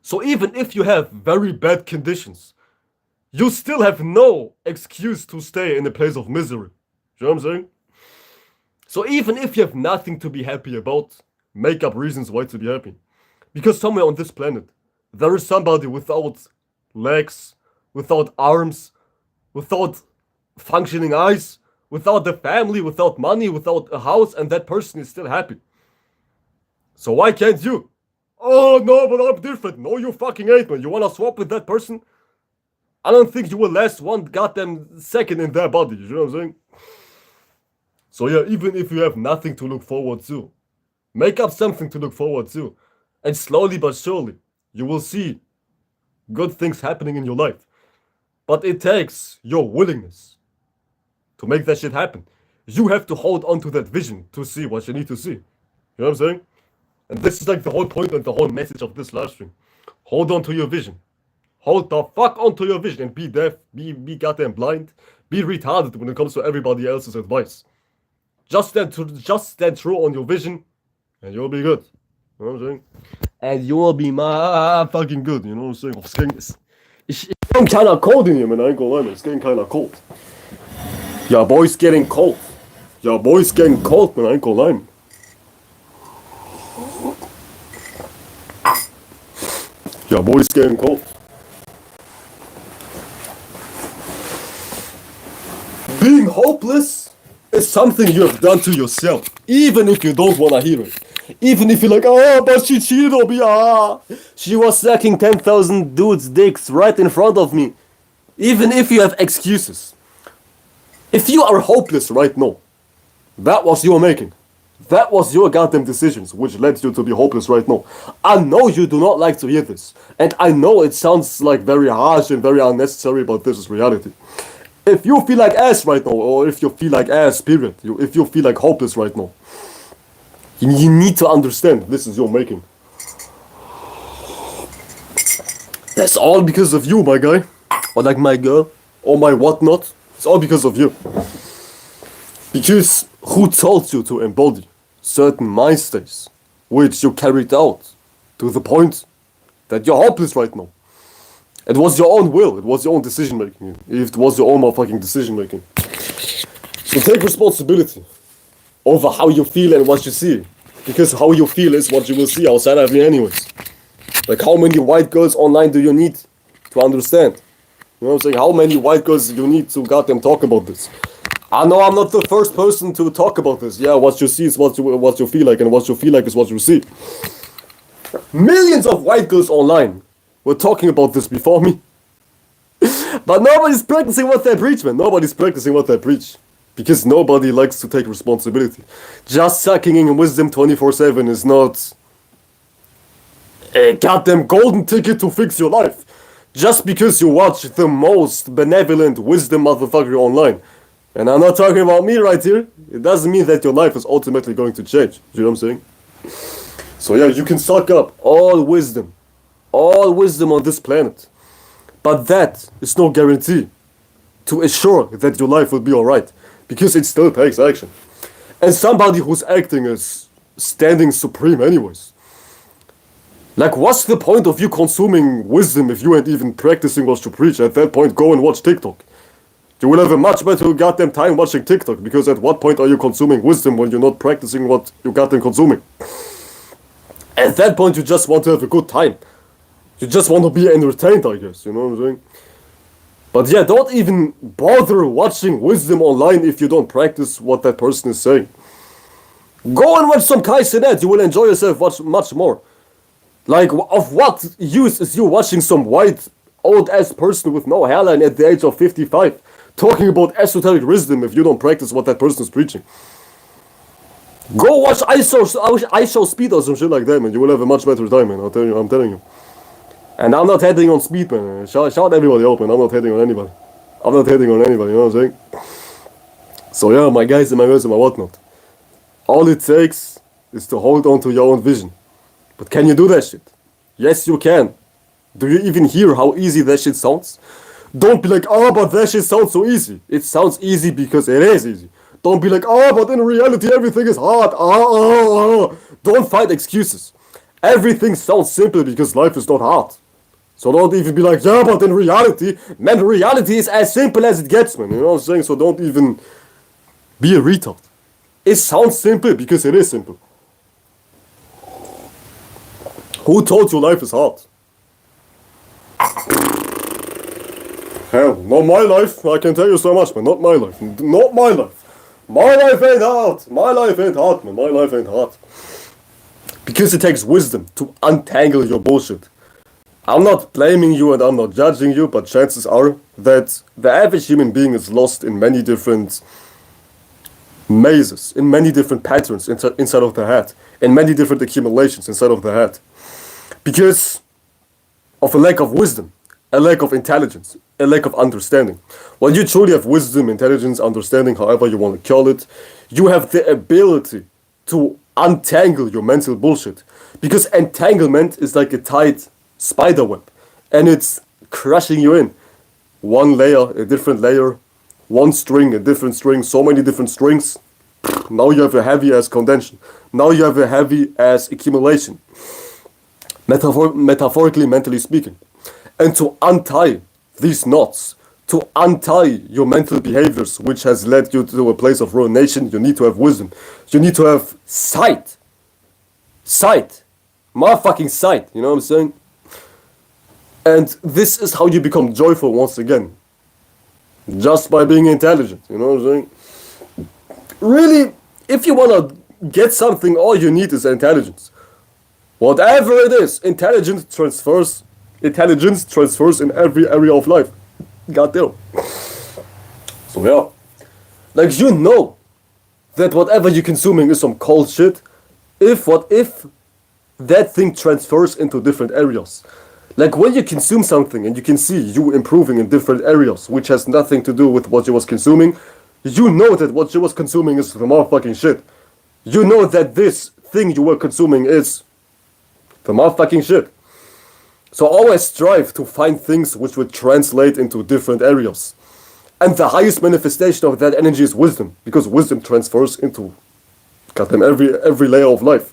So even if you have very bad conditions, you still have no excuse to stay in a place of misery. You know what I'm saying? So even if you have nothing to be happy about, make up reasons why to be happy. Because somewhere on this planet, there is somebody without legs, without arms, without functioning eyes, without a family, without money, without a house, and that person is still happy. So why can't you? Oh no, but I'm different. No, you fucking ain't, man. You wanna swap with that person? I don't think you will last one goddamn second in their body. You know what I'm saying? So yeah, even if you have nothing to look forward to, make up something to look forward to. And slowly but surely, you will see good things happening in your life. But it takes your willingness to make that shit happen. You have to hold on to that vision to see what you need to see. You know what I'm saying? And this is like the whole point and the whole message of this live stream. Hold on to your vision. Hold the fuck on to your vision and be deaf, be goddamn blind, be retarded when it comes to everybody else's advice. Just stand true on your vision and you'll be good. You know what I'm saying? And you will be fucking good, you know what I'm saying? It's getting kinda cold in here, man. I ain't gonna lie, man. It's getting kinda cold. Yeah, boy's getting cold. Yeah, boy's getting cold, man. I ain't gonna lie, man. Yeah, boy's getting cold. Being hopeless is something you have done to yourself, even if you don't wanna hear it. Even if you're like, oh, but she cheated on me, she was sucking 10,000 dudes' dicks right in front of me. Even if you have excuses. If you are hopeless right now, that was your making. That was your goddamn decisions which led you to be hopeless right now. I know you do not like to hear this. And I know it sounds like very harsh and very unnecessary, but this is reality. If you feel like ass right now, or if you feel like ass, period, if you feel like hopeless right now, you need to understand this is your making. That's all because of you, my guy. Or like my girl, or my whatnot. It's all because of you. Because who told you to embody certain mind states which you carried out to the point that you're hopeless right now? It was your own will, it was your own decision making. It was your own motherfucking decision making. So take responsibility over how you feel and what you see. Because how you feel is what you will see outside of you anyways. Like how many white girls online do you need to understand? You know what I'm saying? How many white girls do you need to goddamn talk about this? I know I'm not the first person to talk about this. Yeah, what you see is what you feel like, and what you feel like is what you see. Millions of white girls online were talking about this before me. But nobody's practicing what they preach, man. Nobody's practicing what they preach. Because nobody likes to take responsibility. Just sucking in wisdom 24/7 is not a goddamn golden ticket to fix your life. Just because you watch the most benevolent wisdom motherfucker online. And I'm not talking about me right here. It doesn't mean that your life is ultimately going to change. You know what I'm saying? So yeah, you can suck up all wisdom on this planet. But that is no guarantee to assure that your life will be alright. Because it still takes action. And somebody who's acting is standing supreme anyways. Like, what's the point of you consuming wisdom if you ain't even practicing what you preach? At that point, go and watch TikTok. You will have a much better goddamn time watching TikTok, because at what point are you consuming wisdom when you're not practicing what you goddamn consuming? At that point, you just want to have a good time. You just want to be entertained, I guess, you know what I'm saying? But yeah, don't even bother watching wisdom online if you don't practice what that person is saying. Go and watch some Kai Cenat, you will enjoy yourself much more. Like, of what use is you watching some white, old-ass person with no hairline at the age of 55 talking about esoteric wisdom if you don't practice what that person is preaching? Go watch I Show Speed or some shit like that, man. You will have a much better time, man. I'm telling you. And I'm not hating on Speed, man. Shout everybody out, man. I'm not hating on anybody. You know what I'm saying? So yeah, my guys and my girls and my whatnot. All it takes is to hold on to your own vision. But can you do that shit? Yes, you can. Do you even hear how easy that shit sounds? Don't be like, oh, but that shit sounds so easy. It sounds easy because it is easy. Don't be like, oh, but in reality everything is hard. Don't find excuses. Everything sounds simple because life is not hard. So don't even be like, yeah, but in reality, man, reality is as simple as it gets, man. You know what I'm saying? So don't even be a retard. It sounds simple because it is simple. Who told you life is hard? Hell, not my life. I can tell you so much, man. Not my life. Not my life. My life ain't hard. My life ain't hard, man. My life ain't hard. Because it takes wisdom to untangle your bullshit. I'm not blaming you and I'm not judging you, but chances are that the average human being is lost in many different mazes, in many different patterns inside of the head, in many different accumulations inside of the head. Because of a lack of wisdom, a lack of intelligence, a lack of understanding. When you truly have wisdom, intelligence, understanding, however you want to call it, you have the ability to untangle your mental bullshit. Because entanglement is like a tight spider web, and it's crushing you in. One layer, a different layer, one string, a different string, so many different strings. Now you have a heavy ass condension. Now you have a heavy ass accumulation. Metaphorically, mentally speaking. And to untie these knots, to untie your mental behaviors, which has led you to a place of ruination, you need to have wisdom. You need to have sight. Sight. Motherfucking sight, you know what I'm saying? And this is how you become joyful once again. Just by being intelligent, you know what I'm saying? Really, if you want to get something, all you need is intelligence. Whatever it is, intelligence transfers in every area of life. Goddamn. So yeah. Like, you know that whatever you're consuming is some cold shit. If that thing transfers into different areas. Like, when you consume something and you can see you improving in different areas, which has nothing to do with what you was consuming, you know that what you was consuming is the motherfucking shit. You know that this thing you were consuming is the motherfucking shit. So always strive to find things which would translate into different areas. And the highest manifestation of that energy is wisdom, because wisdom transfers into goddamn every layer of life.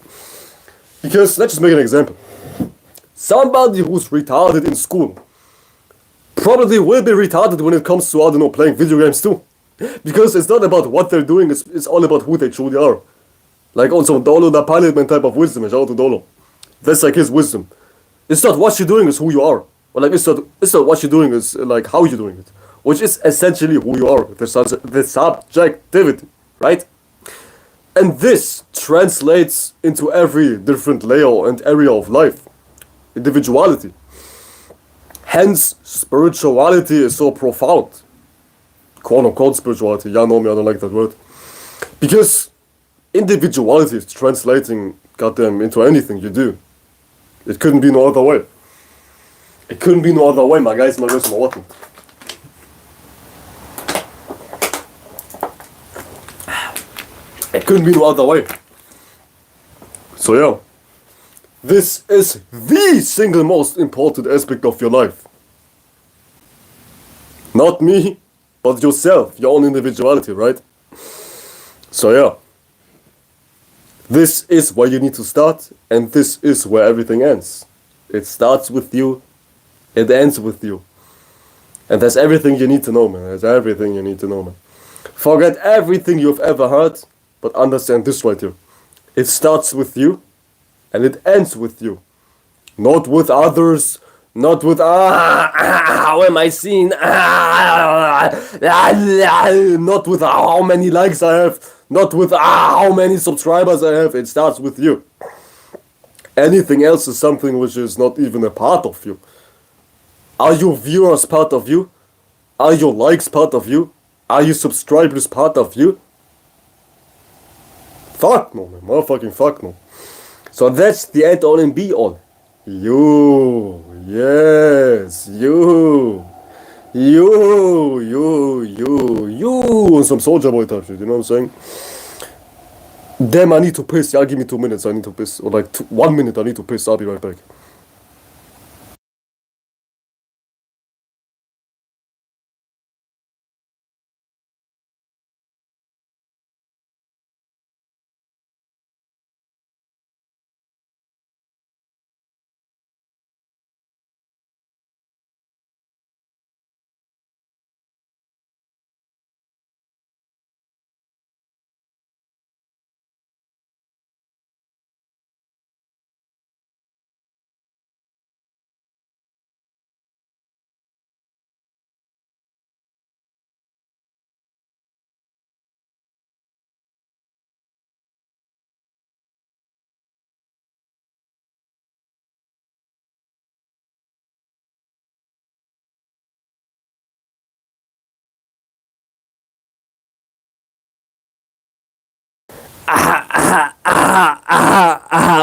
Because, let's just make an example. Somebody who's retarded in school probably will be retarded when it comes to, I don't know, playing video games too. Because it's not about what they're doing, it's all about who they truly are. Like also Dolo, the pilotman type of wisdom, shout out to Dolo. That's like his wisdom. It's not what you're doing, it's who you are. Or like it's not what you're doing, it's like how you're doing it. Which is essentially who you are, the subjectivity, right? And this translates into every different layer and area of life. Individuality. Hence, spirituality is so profound. Quote unquote spirituality. Yeah, no, me, I don't like that word. Because individuality is translating, goddamn, into anything you do. It couldn't be no other way. It couldn't be no other way, my guys, my girls, my whatnot. It couldn't be no other way. So yeah, this is the single most important aspect of your life. Not me, but yourself, your own individuality, right? So yeah, this is where you need to start, and this is where everything ends. It starts with you, it ends with you. And that's everything you need to know, man. That's everything you need to know, man. Forget everything you've ever heard, but understand this right here. It starts with you, and it ends with you. Not with others, not with, how am I seen? Not with how many likes I have, not with how many subscribers I have. It starts with you. Anything else is something which is not even a part of you. Are your viewers part of you? Are your likes part of you? Are your subscribers part of you? Fuck no, man. Motherfucking fuck no. So that's the end all and be all. You. Yes. You. On some Soldier Boy type shit, you know what I'm saying? Damn, I need to piss. Yeah, give me 2 minutes. I need to piss. Or like 1 minute, I need to piss. I'll be right back.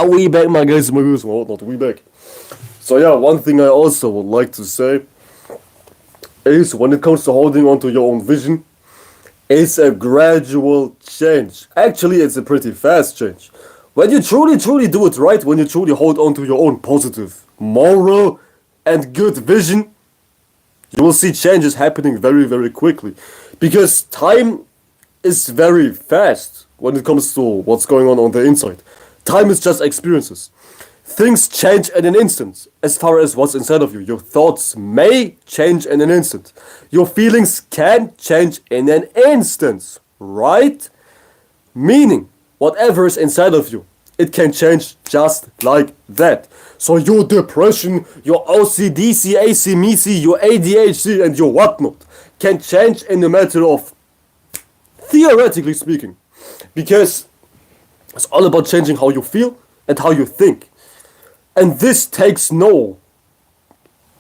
We back, my guys, my girls, my whatnot, we back. So yeah, one thing I also would like to say is when it comes to holding on to your own vision, it's a gradual change. Actually, it's a pretty fast change. When you truly do it right, when you truly hold on to your own positive, moral, and good vision, you will see changes happening very quickly. Because time is very fast when it comes to what's going on the inside. Time is just experiences. Things change in an instant as far as what's inside of you. Your thoughts may change in an instant. Your feelings can change in an instant, right? Meaning, whatever is inside of you, it can change just like that. So your depression, your OCD, CAC, MEC, your ADHD and your whatnot can change in a matter of, theoretically speaking. Because it's all about changing how you feel and how you think. And this takes no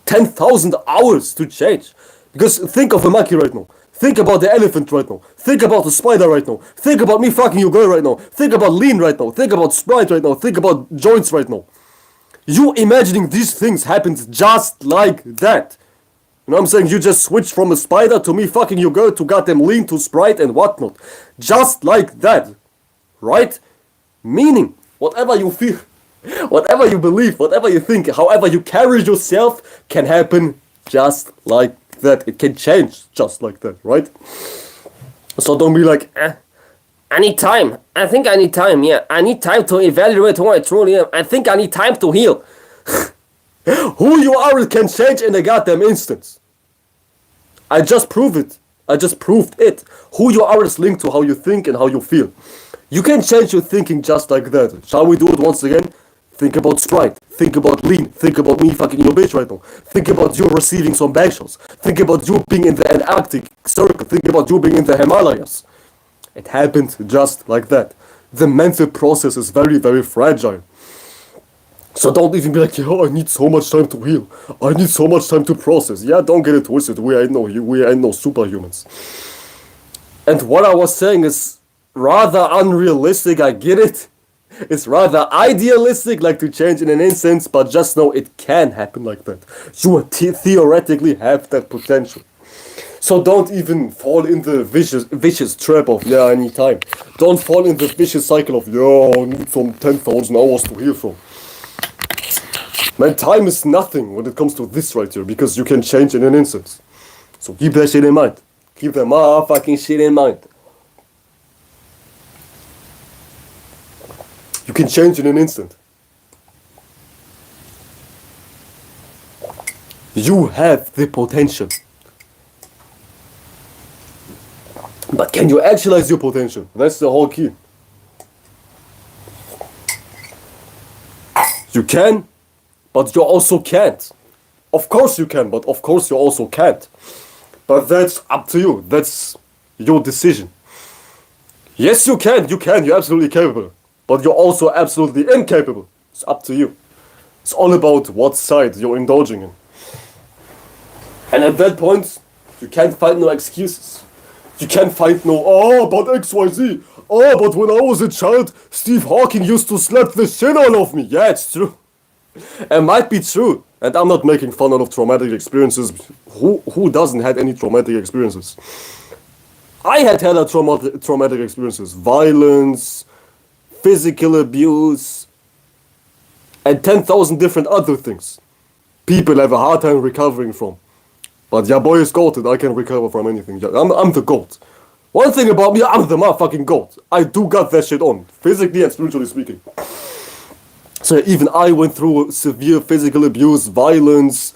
10,000 hours to change. Because think of a monkey right now. Think about the elephant right now. Think about the spider right now. Think about me fucking your girl right now. Think about lean right now. Think about Sprite right now. Think about joints right now. You imagining these things happened just like that. You know what I'm saying? You just switched from a spider to me fucking your girl to goddamn lean to Sprite and whatnot. Just like that. Right? Meaning, whatever you feel, whatever you believe, whatever you think, however you carry yourself can happen just like that. It can change just like that, right? So don't be like, I need time. I think I need time, yeah. I need time to evaluate who I truly am. I think I need time to heal. Who you are can change in a goddamn instant. I just proved it. I just proved it. Who you are is linked to how you think and how you feel. You can change your thinking just like that. Shall we do it once again? Think about Sprite. Think about lean. Think about me fucking your bitch right now. Think about you receiving some back shots. Think about you being in the Antarctic Circle. Think about you being in the Himalayas. It happened just like that. The mental process is very fragile. So don't even be like, yo, I need so much time to heal. I need so much time to process. Yeah, don't get it twisted. We ain't no superhumans. And what I was saying is rather unrealistic, I get it. It's rather idealistic, like to change in an instant, but just know it can happen like that. You theoretically have that potential. So don't even fall in the vicious trap of, yeah, I need time. Don't fall in the vicious cycle of, yeah, I need some 10,000 hours to heal from. Man, time is nothing when it comes to this right here, because you can change in an instant. So keep that shit in mind. Keep that motherfucking shit in mind. You can change in an instant. You have the potential. But can you actualize your potential? That's the whole key. You can, but you also can't. Of course you can, but of course you also can't. But that's up to you. That's your decision. Yes, you can. You're absolutely capable. But you're also absolutely incapable. It's up to you. It's all about what side you're indulging in. And at that point, you can't find no excuses. You can't find no, oh, but XYZ. Oh, but when I was a child, Steve Hawking used to slap the shit out of me. Yeah, it's true. It might be true. And I'm not making fun out of traumatic experiences. Who doesn't have any traumatic experiences? I had a traumatic experiences. Violence, physical abuse, and 10,000 different other things. People have a hard time recovering from. But yeah, boy is goated. I can recover from anything. I'm the goat. One thing about me, I'm the motherfucking goat. I do got that shit on, physically and spiritually speaking. So even I went through severe physical abuse, violence,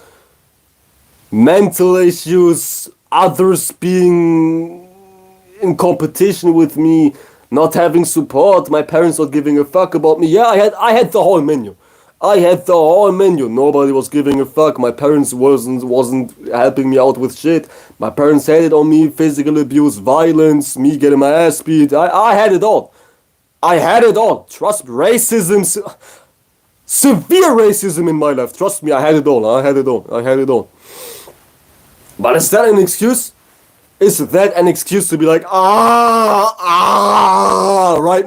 mental issues, others being in competition with me, not having support, my parents not giving a fuck about me. Yeah, I had the whole menu. Nobody was giving a fuck. My parents wasn't helping me out with shit. My parents had it on me, physical abuse, violence, me getting my ass beat. I had it all. Trust me, racism, severe racism in my life. Trust me, I had it all. But is that an excuse? Is that an excuse to be like, right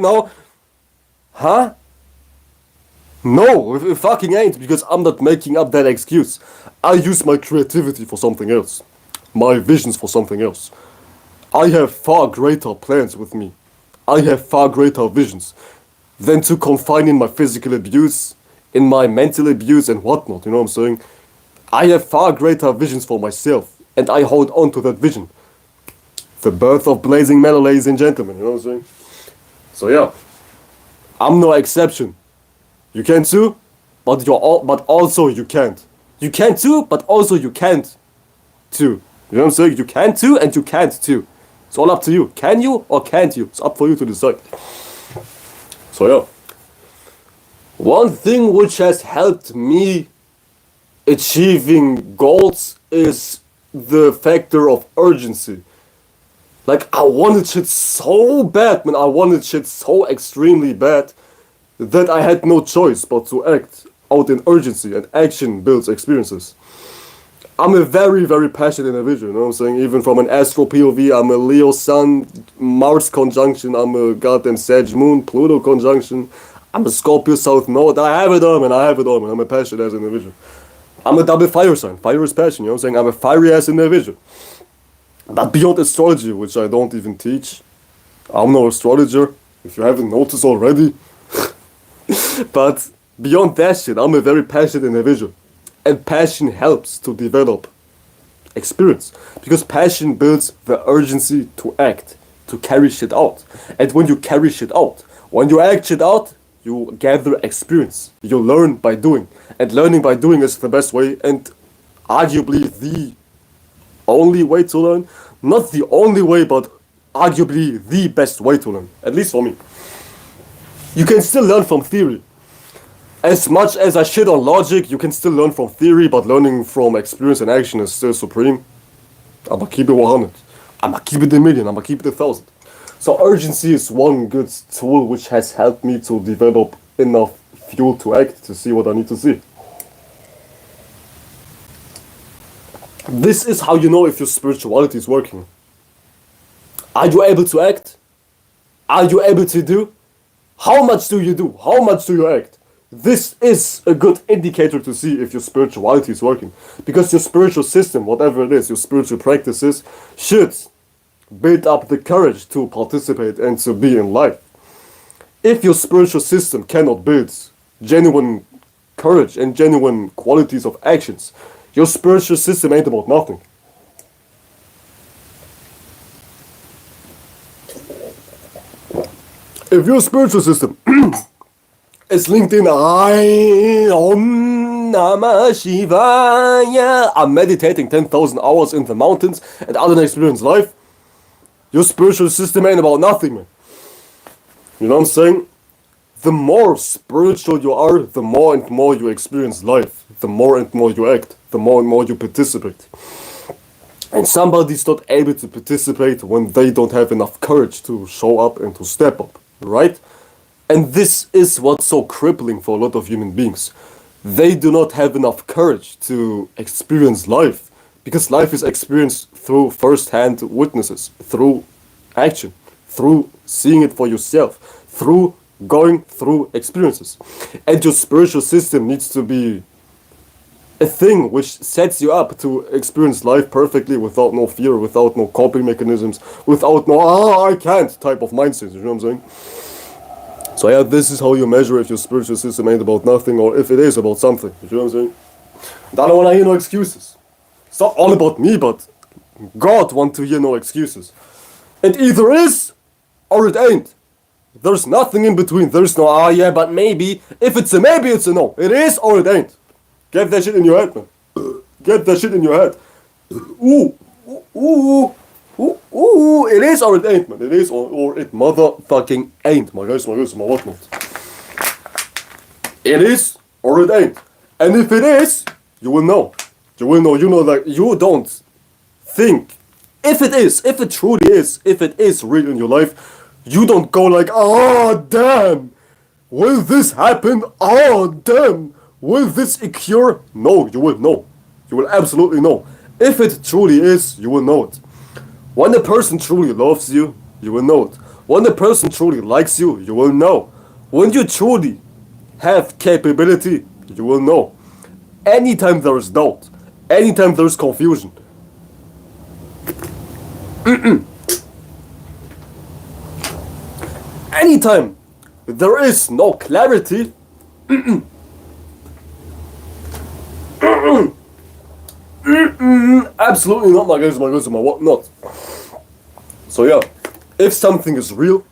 now? Huh? No, it fucking ain't, because I'm not making up that excuse. I use my creativity for something else. My visions for something else. I have far greater plans with me. I have far greater visions than to confine in my physical abuse, in my mental abuse and whatnot, you know what I'm saying? I have far greater visions for myself, and I hold on to that vision. The birth of blazing metal, ladies and gentlemen, you know what I'm saying? So yeah, I'm no exception. You can too, but also you can't. You can too, but also you can't too. You know what I'm saying? You can too, and you can't too. It's all up to you. Can you or can't you? It's up for you to decide. So yeah. One thing which has helped me achieving goals is the factor of urgency. Like, I wanted shit so bad, man. I wanted shit so extremely bad that I had no choice but to act out in urgency, and action builds experiences. I'm a very, very passionate individual, you know what I'm saying? Even from an astro POV, I'm a Leo Sun, Mars conjunction, I'm a goddamn Sag Moon, Pluto conjunction, I'm a Scorpio South Node. I have it all, man. I'm a passionate ass individual. I'm a double fire sign. Fire is passion, you know what I'm saying? I'm a fiery ass individual. But beyond astrology, which I don't even teach, I'm no astrologer, if you haven't noticed already. But beyond that shit, I'm a very passionate individual. And passion helps to develop experience. Because passion builds the urgency to act, to carry shit out. And when you carry shit out, when you act shit out, you gather experience. You learn by doing. And learning by doing is the best way, and arguably the only way to learn. Not the only way, but arguably the best way to learn. At least for me. You can still learn from theory. As much as I shit on logic, you can still learn from theory, but learning from experience and action is still supreme. I'ma keep it 100. I'ma keep it a million. I'ma keep it 1,000. So urgency is one good tool which has helped me to develop enough fuel to act, to see what I need to see. This is how you know if your spirituality is working. Are you able to act? Are you able to do? How much do you do? How much do you act? This is a good indicator to see if your spirituality is working. Because your spiritual system, whatever it is, your spiritual practices, should build up the courage to participate and to be in life. If your spiritual system cannot build genuine courage and genuine qualities of actions, your spiritual system ain't about nothing. If your spiritual system is linked in Om Namah Shivaya, I'm meditating 10,000 hours in the mountains and I don't experience life, your spiritual system ain't about nothing, man. You know what I'm saying? The more spiritual you are, the more and more you experience life, the more and more you act, the more and more you participate. And somebody's not able to participate when they don't have enough courage to show up and to step up, right? And this is what's so crippling for a lot of human beings. They do not have enough courage to experience life, because life is experienced through first-hand witnesses, through action, through seeing it for yourself, through going through experiences. And your spiritual system needs to be a thing which sets you up to experience life perfectly without no fear, without no coping mechanisms, without no I can't type of mindset, you know what I'm saying? So yeah, this is how you measure if your spiritual system ain't about nothing or if it is about something, you know what I'm saying? And I don't want to hear no excuses. It's not all about me, but God wants to hear no excuses. It either is or it ain't. There's nothing in between. There's no yeah, but maybe. If it's a maybe, it's a no. It is or it ain't. Get that shit in your head, man. Get that shit in your head. Ooh, it is or it ain't, man. It is or it motherfucking ain't, my guys, my whatnot. It is or it ain't. And if it is, you will know. You will know. You know that you don't think. If it truly is, if it is real in your life, you don't go like, oh damn, will this happen? Oh damn, will this occur? No, you will know. You will absolutely know. If it truly is, you will know it. When a person truly loves you, you will know it. When a person truly likes you, you will know. When you truly have capability, you will know. Anytime there is doubt, anytime there is confusion, anytime there is no clarity, absolutely not, my guys, my whatnot. So yeah, if something is real,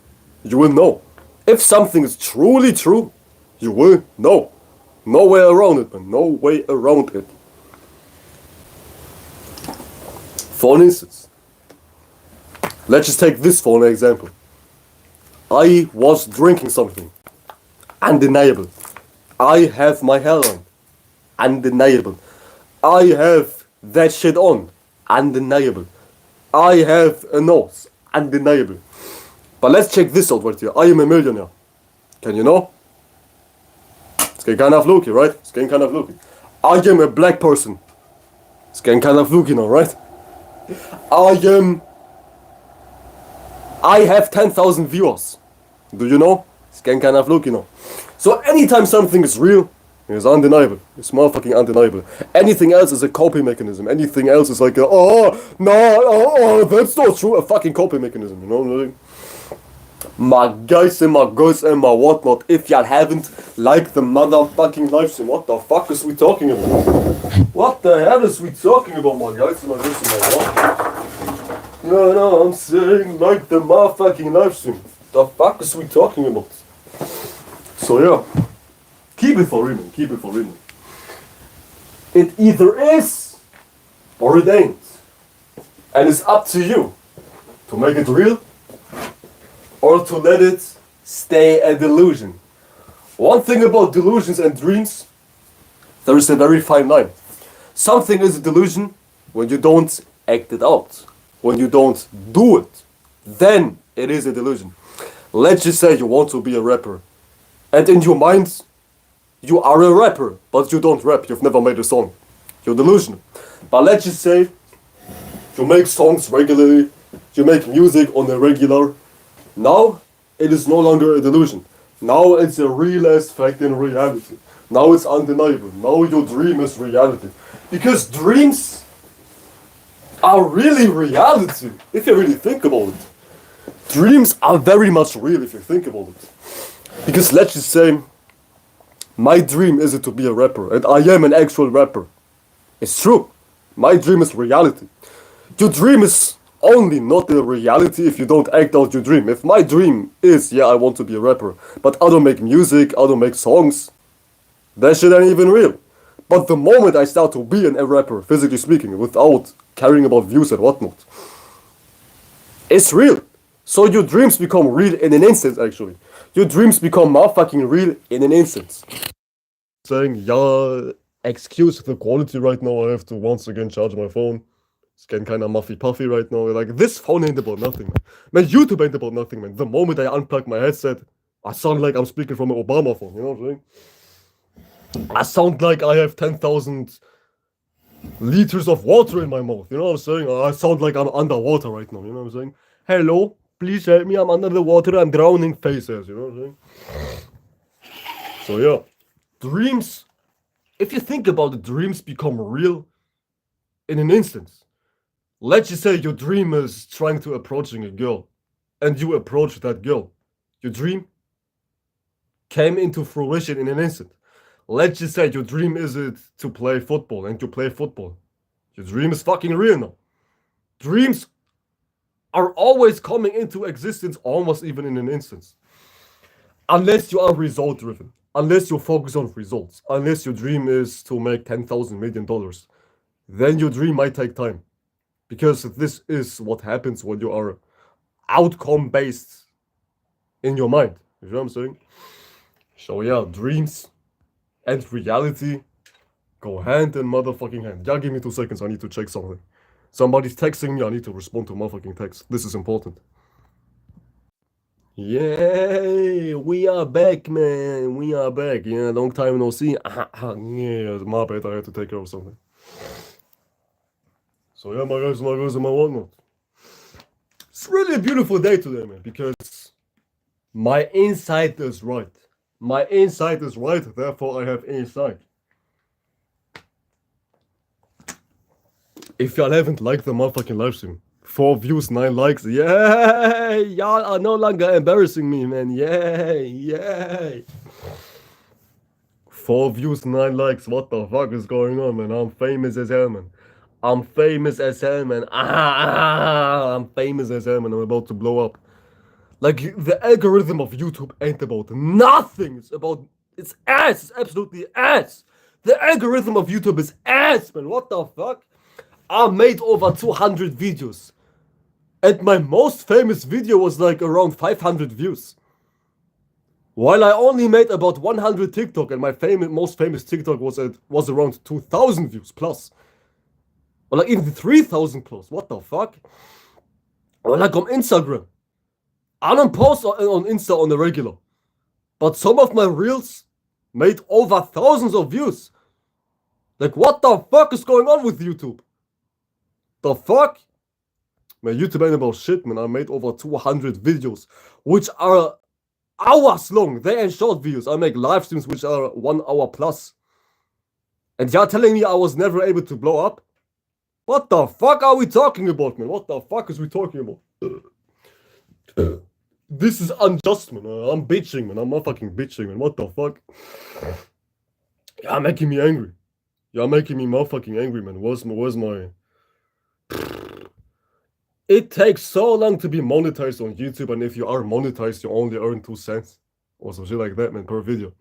you will know. If something is truly true, you will know. No way around it, man. No way around it. For instance, let's just take this for an example. I was drinking something. Undeniable. I have my hair on. Undeniable. I have that shit on. Undeniable. I have a nose. Undeniable. But let's check this out right here. I am a millionaire. Can you know? It's getting kind of fluky, right? It's getting kind of fluky. I am a black person. It's getting kind of fluky now, right? I have 10,000 viewers. Do you know? It's getting kind of fluky now. So anytime something is real, it's undeniable. It's motherfucking undeniable. Anything else is a coping mechanism. Anything else is like, that's not true. A fucking coping mechanism, you know what I'm saying? My guys and my girls and my whatnot, if y'all haven't liked the motherfucking live stream, what the fuck is we talking about? What the hell is we talking about, my guys and my girls and my whatnot? You know what I'm saying? Like the motherfucking live stream. The fuck is we talking about? So yeah, keep it for real, man. Keep it for real, man. It either is or it ain't. And it's up to you to make it real or to let it stay a delusion. One thing about delusions and dreams, there is a very fine line. Something is a delusion when you don't act it out. When you don't do it, then it is a delusion. Let's just say you want to be a rapper. And in your mind, You are a rapper, but you don't rap. You've never made a song. You're delusional. But let's just say you make songs regularly, you make music on a regular. Now it is no longer a delusion. Now it's a real as fact in reality. Now it's undeniable. Now your dream is reality. Because dreams are really reality, if you really think about it. Dreams are very much real if you think about it. Because let's just say, my dream is to be a rapper, and I am an actual rapper. It's true. My dream is reality. Your dream is only not a reality if you don't act out your dream. If my dream is, yeah, I want to be a rapper, but I don't make music, I don't make songs, that shit ain't even real. But the moment I start to be a rapper, physically speaking, without caring about views and whatnot, it's real. So your dreams become real in an instant, actually. Your dreams become motherfucking real in an instant. Saying, yeah, excuse the quality right now, I have to once again charge my phone. It's getting kind of muffy puffy right now. Like, this phone ain't about nothing, man. Man, YouTube ain't about nothing, man. The moment I unplug my headset, I sound like I'm speaking from an Obama phone, you know what I'm saying? I sound like I have 10,000 liters of water in my mouth, you know what I'm saying? I sound like I'm underwater right now, you know what I'm saying? Hello, please help me, I'm under the water, I'm drowning faces, you know what I'm saying? So yeah, dreams, if you think about it, dreams become real in an instant. Let's just say your dream is trying to approaching a girl, and you approach that girl. Your dream came into fruition in an instant. Let's just say your dream is it to play football, and you play football. Your dream is fucking real now. Dreams are always coming into existence almost even in an instance. Unless you are result driven. Unless you focus on results. Unless your dream is to make $10,000 million. Then your dream might take time. Because this is what happens when you are outcome based in your mind. You know what I'm saying? So yeah, dreams and reality go hand in motherfucking hand. Yeah, give me 2 seconds, I need to check something. Somebody's texting me, I need to respond to motherfucking text. This is important. Yay, we are back, man. We are back. Yeah, long time no see. Yeah, my bad, I had to take care of something. So yeah, my guys and my whatnot. It's really a beautiful day today, man, because my insight is right. My insight is right, therefore I have insight. If y'all haven't liked the motherfucking live stream, 4 views, 9 likes, yay! Y'all are no longer embarrassing me, man. Yay, yay! 4 views, 9 likes, what the fuck is going on, man? I'm famous as hell, man. I'm famous as hell, man. I'm famous as hell, man. I'm about to blow up. Like, the algorithm of YouTube ain't about nothing. It's ass. It's absolutely ass. The algorithm of YouTube is ass, man. What the fuck? I made over 200 videos. And my most famous video was like around 500 views. While I only made about 100 TikTok, and my most famous TikTok was around 2,000 views plus. Or like even 3,000 plus. What the fuck? Or like on Instagram. I don't post on Insta on the regular. But some of my reels made over thousands of views. Like, what the fuck is going on with YouTube? The fuck? Man, YouTube ain't about shit, man. I made over 200 videos, which are hours long. They ain't short videos. I make live streams which are 1 hour plus. And you're telling me I was never able to blow up? What the fuck are we talking about, man? What the fuck is we talking about? This is unjust, man. I'm bitching, man. I'm not fucking bitching, man. What the fuck? You're making me angry. You're making me motherfucking angry, man. Where's my... It takes so long to be monetized on YouTube, and if you are monetized, you only earn 2 cents. Or some shit like that, man, per video.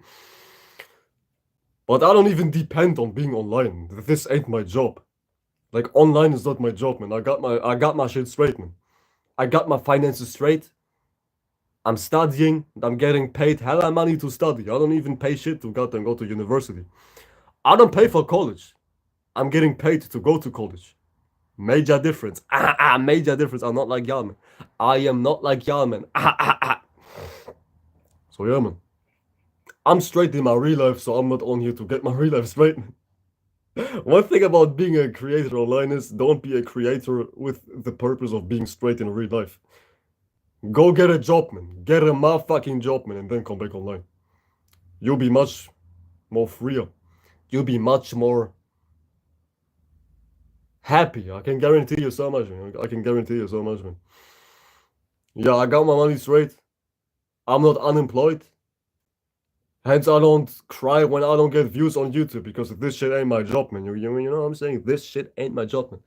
But I don't even depend on being online. This ain't my job. Like, online is not my job, man. I got my shit straight, man. I got my finances straight. I'm studying. I'm getting paid hella money to study. I don't even pay shit to goddamn go to university. I don't pay for college. I'm getting paid to go to college. Major difference. Major difference. I'm not like y'all, man. I am not like y'all, man. So yeah, man. I'm straight in my real life, so I'm not on here to get my real life straight. One thing about being a creator online is don't be a creator with the purpose of being straight in real life. Go get a job, man. Get a motherfucking job, man, and then come back online. You'll be much more freer. You'll be much more happy. I can guarantee you so much, man. I can guarantee you so much, man. Yeah, I got my money straight. I'm not unemployed. Hence, I don't cry when I don't get views on YouTube because this shit ain't my job, man. You know what I'm saying? This shit ain't my job, man.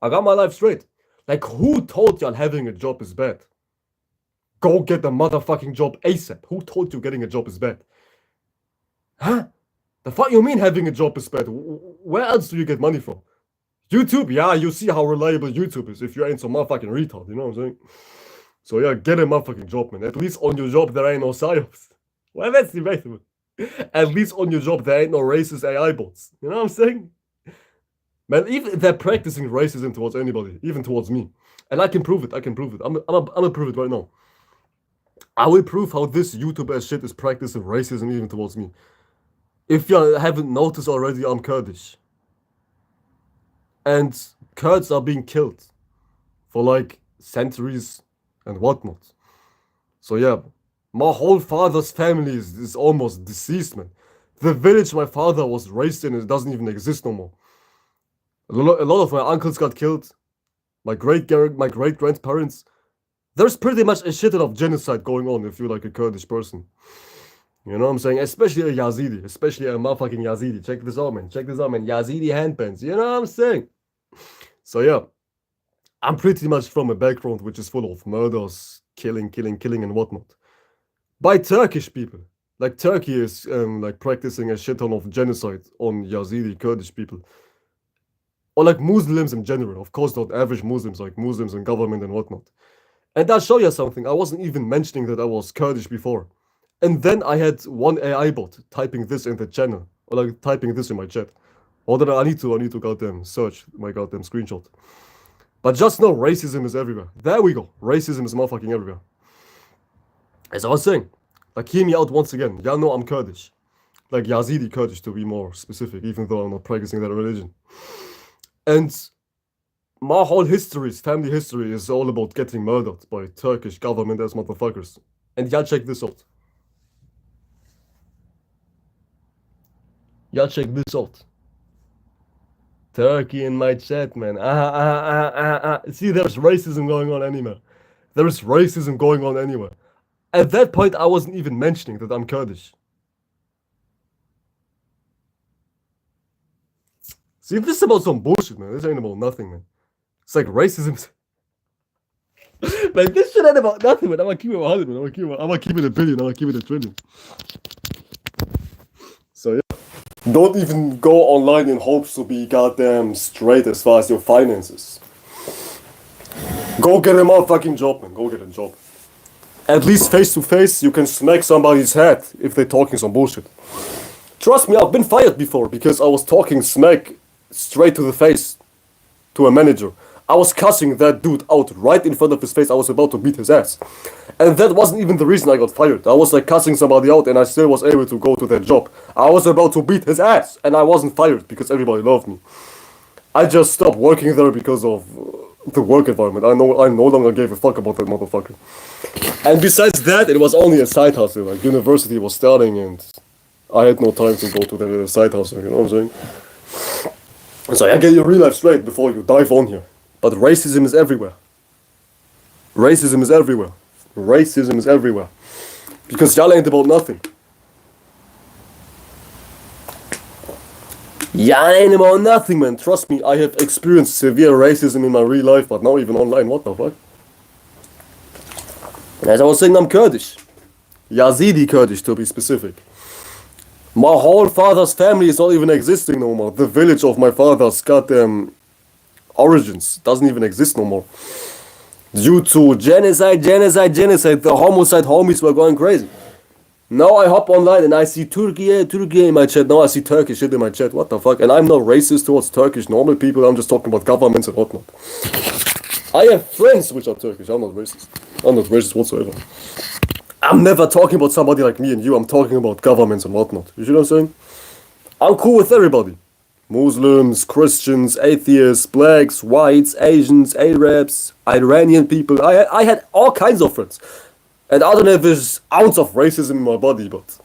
I got my life straight. Like, who told y'all having a job is bad? Go get the motherfucking job ASAP. Who told you getting a job is bad? Huh? The fuck you mean having a job is bad? Where else do you get money from? YouTube? Yeah, you see how reliable YouTube is if you ain't some motherfucking retard, you know what I'm saying? So yeah, get a motherfucking job, man. At least on your job there ain't no psyops. Well, that's debatable. At least on your job there ain't no racist AI bots. You know what I'm saying? Man, even they're practicing racism towards anybody, even towards me. And I can prove it, I can prove it. I'm gonna prove it right now. I will prove how this YouTube ass shit is practicing racism even towards me. If you haven't noticed already, I'm Kurdish. And Kurds are being killed for like centuries and whatnot. So yeah, my whole father's family is almost deceased, man. The village my father was raised in, it doesn't even exist no more. A lot of my uncles got killed. My great grandparents. There's pretty much a shitload of genocide going on if you're like a Kurdish person. You know what I'm saying? Especially a Yazidi. Especially a motherfucking Yazidi. Check this out, man. Check this out, man. Yazidi handpans. You know what I'm saying? So yeah. I'm pretty much from a background which is full of murders, killing, and whatnot. By Turkish people. Like Turkey is like practicing a shit ton of genocide on Yazidi Kurdish people. Or like Muslims in general. Of course not average Muslims, like Muslims in government and whatnot. And I'll show you something. I wasn't even mentioning that I was Kurdish before. And then I had one AI bot typing this in the channel. Or like typing this in my chat. Hold on, I need to goddamn search my goddamn screenshot. But just know racism is everywhere. There we go. Racism is motherfucking everywhere. As I was saying, like hear me out once again. Y'all know I'm Kurdish. Like Yazidi Kurdish to be more specific, even though I'm not practicing that religion. And my whole history, family history, is all about getting murdered by Turkish government as motherfuckers. And y'all check this out. Y'all check this out. Turkey in my chat, man. See, there's racism going on anywhere. There's racism going on anywhere. At that point, I wasn't even mentioning that I'm Kurdish. See, this is about some bullshit, man. This ain't about nothing, man. It's like racism. Like, this shit ain't about nothing, man. I'm gonna keep it 100, man. I'm gonna keep it a billion. I'm gonna keep it a trillion. So, yeah. Don't even go online in hopes to be goddamn straight as far as your finances. Go get a motherfucking job, man. Go get a job. At least face to face, you can smack somebody's head if they're talking some bullshit. Trust me, I've been fired before because I was talking smack straight to the face to a manager. I was cussing that dude out right in front of his face. I was about to beat his ass. And that wasn't even the reason I got fired. I was like cussing somebody out and I still was able to go to that job. I was about to beat his ass and I wasn't fired because everybody loved me. I just stopped working there because of the work environment. I no longer gave a fuck about that motherfucker. And besides that, it was only a side hustle. Like university was starting and I had no time to go to the side hustle, you know what I'm saying? So I get your real life straight before you dive on here. But racism is everywhere. Racism is everywhere. Racism is everywhere. Because y'all ain't about nothing. Y'all ain't about nothing, man. Trust me, I have experienced severe racism in my real life, but not even online. What the fuck? And as I was saying, I'm Kurdish. Yazidi Kurdish, to be specific. My whole father's family is not even existing no more. The village of my father's goddamn origins doesn't even exist no more. Due to genocide, the homicide homies were going crazy. Now I hop online and I see Turkey in my chat. Now I see Turkish shit in my chat. What the fuck? And I'm not racist towards Turkish normal people. I'm just talking about governments and whatnot. I have friends which are Turkish. I'm not racist. I'm not racist whatsoever. I'm never talking about somebody like me and you. I'm talking about governments and whatnot. You see what I'm saying? I'm cool with everybody. Muslims, Christians, atheists, blacks, whites, Asians, Arabs, Iranian people. I had all kinds of friends. And I don't have this ounce of racism in my body, but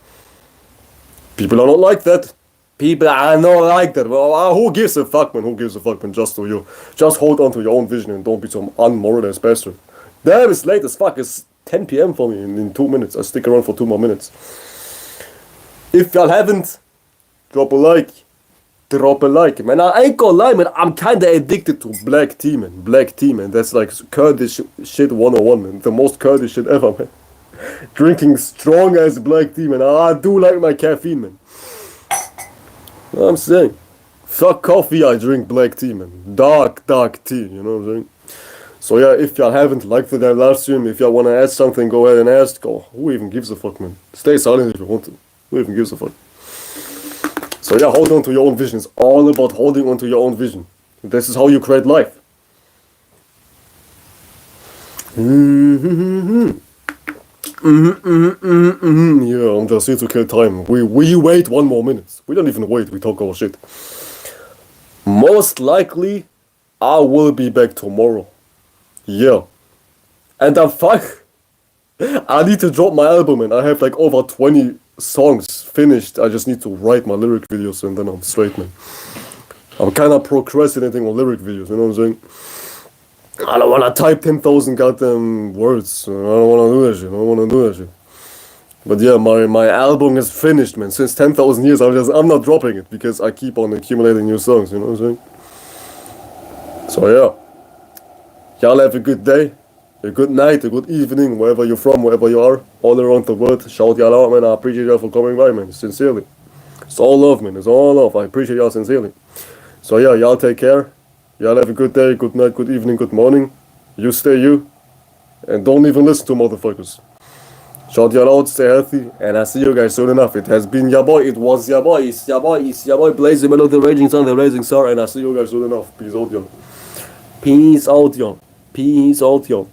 people are not like that. People are not like that. Well, who gives a fuck, man? Who gives a fuck, man? Just do you. Just hold on to your own vision and don't be some unmoral ass bastard. Damn, it's late as fuck. It's 10 p.m. for me in 2 minutes. I stick around for 2 more minutes. If y'all haven't, drop a like. Drop a like. Man, I ain't gonna lie, man. I'm kinda addicted to black tea, man. Black tea, man. That's like Kurdish shit 101, man. The most Kurdish shit ever, man. Drinking strong as black tea, man. I do like my caffeine, man. You know what I'm saying? Fuck coffee, I drink black tea, man. Dark tea, you know what I'm saying? So yeah, if y'all haven't liked the live stream, if y'all wanna ask something, go ahead and ask. Oh, who even gives a fuck, man? Stay silent if you want to. Who even gives a fuck? So yeah, hold on to your own vision. It's all about holding on to your own vision. This is how you create life. Yeah, I'm just here to kill time. We wait 1 more minute. We don't even wait, we talk our shit. Most likely, I will be back tomorrow. Yeah. And I'm fuck. I need to drop my album, and I have like over 20 songs finished. I just need to write my lyric videos and then I'm straight, man. I'm kind of procrastinating on lyric videos, you know what I'm saying? I don't want to type 10,000 goddamn words. I don't want to do that shit. I don't want to do that shit. But yeah, my album is finished, man. Since 10,000 years, I'm not dropping it because I keep on accumulating new songs, you know what I'm saying? So yeah. Y'all have a good day, a good night, a good evening, wherever you're from, wherever you are, all around the world. Shout y'all out, man. I appreciate y'all for coming by, man. Sincerely. It's all love, man. It's all love. I appreciate y'all sincerely. So yeah, y'all take care. Y'all have a good day, good night, good evening, good morning. You stay you. And don't even listen to motherfuckers. Shout y'all out, stay healthy, and I'll see you guys soon enough. It has been your boy, it was your boy, it's your boy, Blaze the Middle of the Raging Sun, the Raging Star, and I'll see you guys soon enough. Peace out, y'all. Peace out, y'all. Peace out, y'all.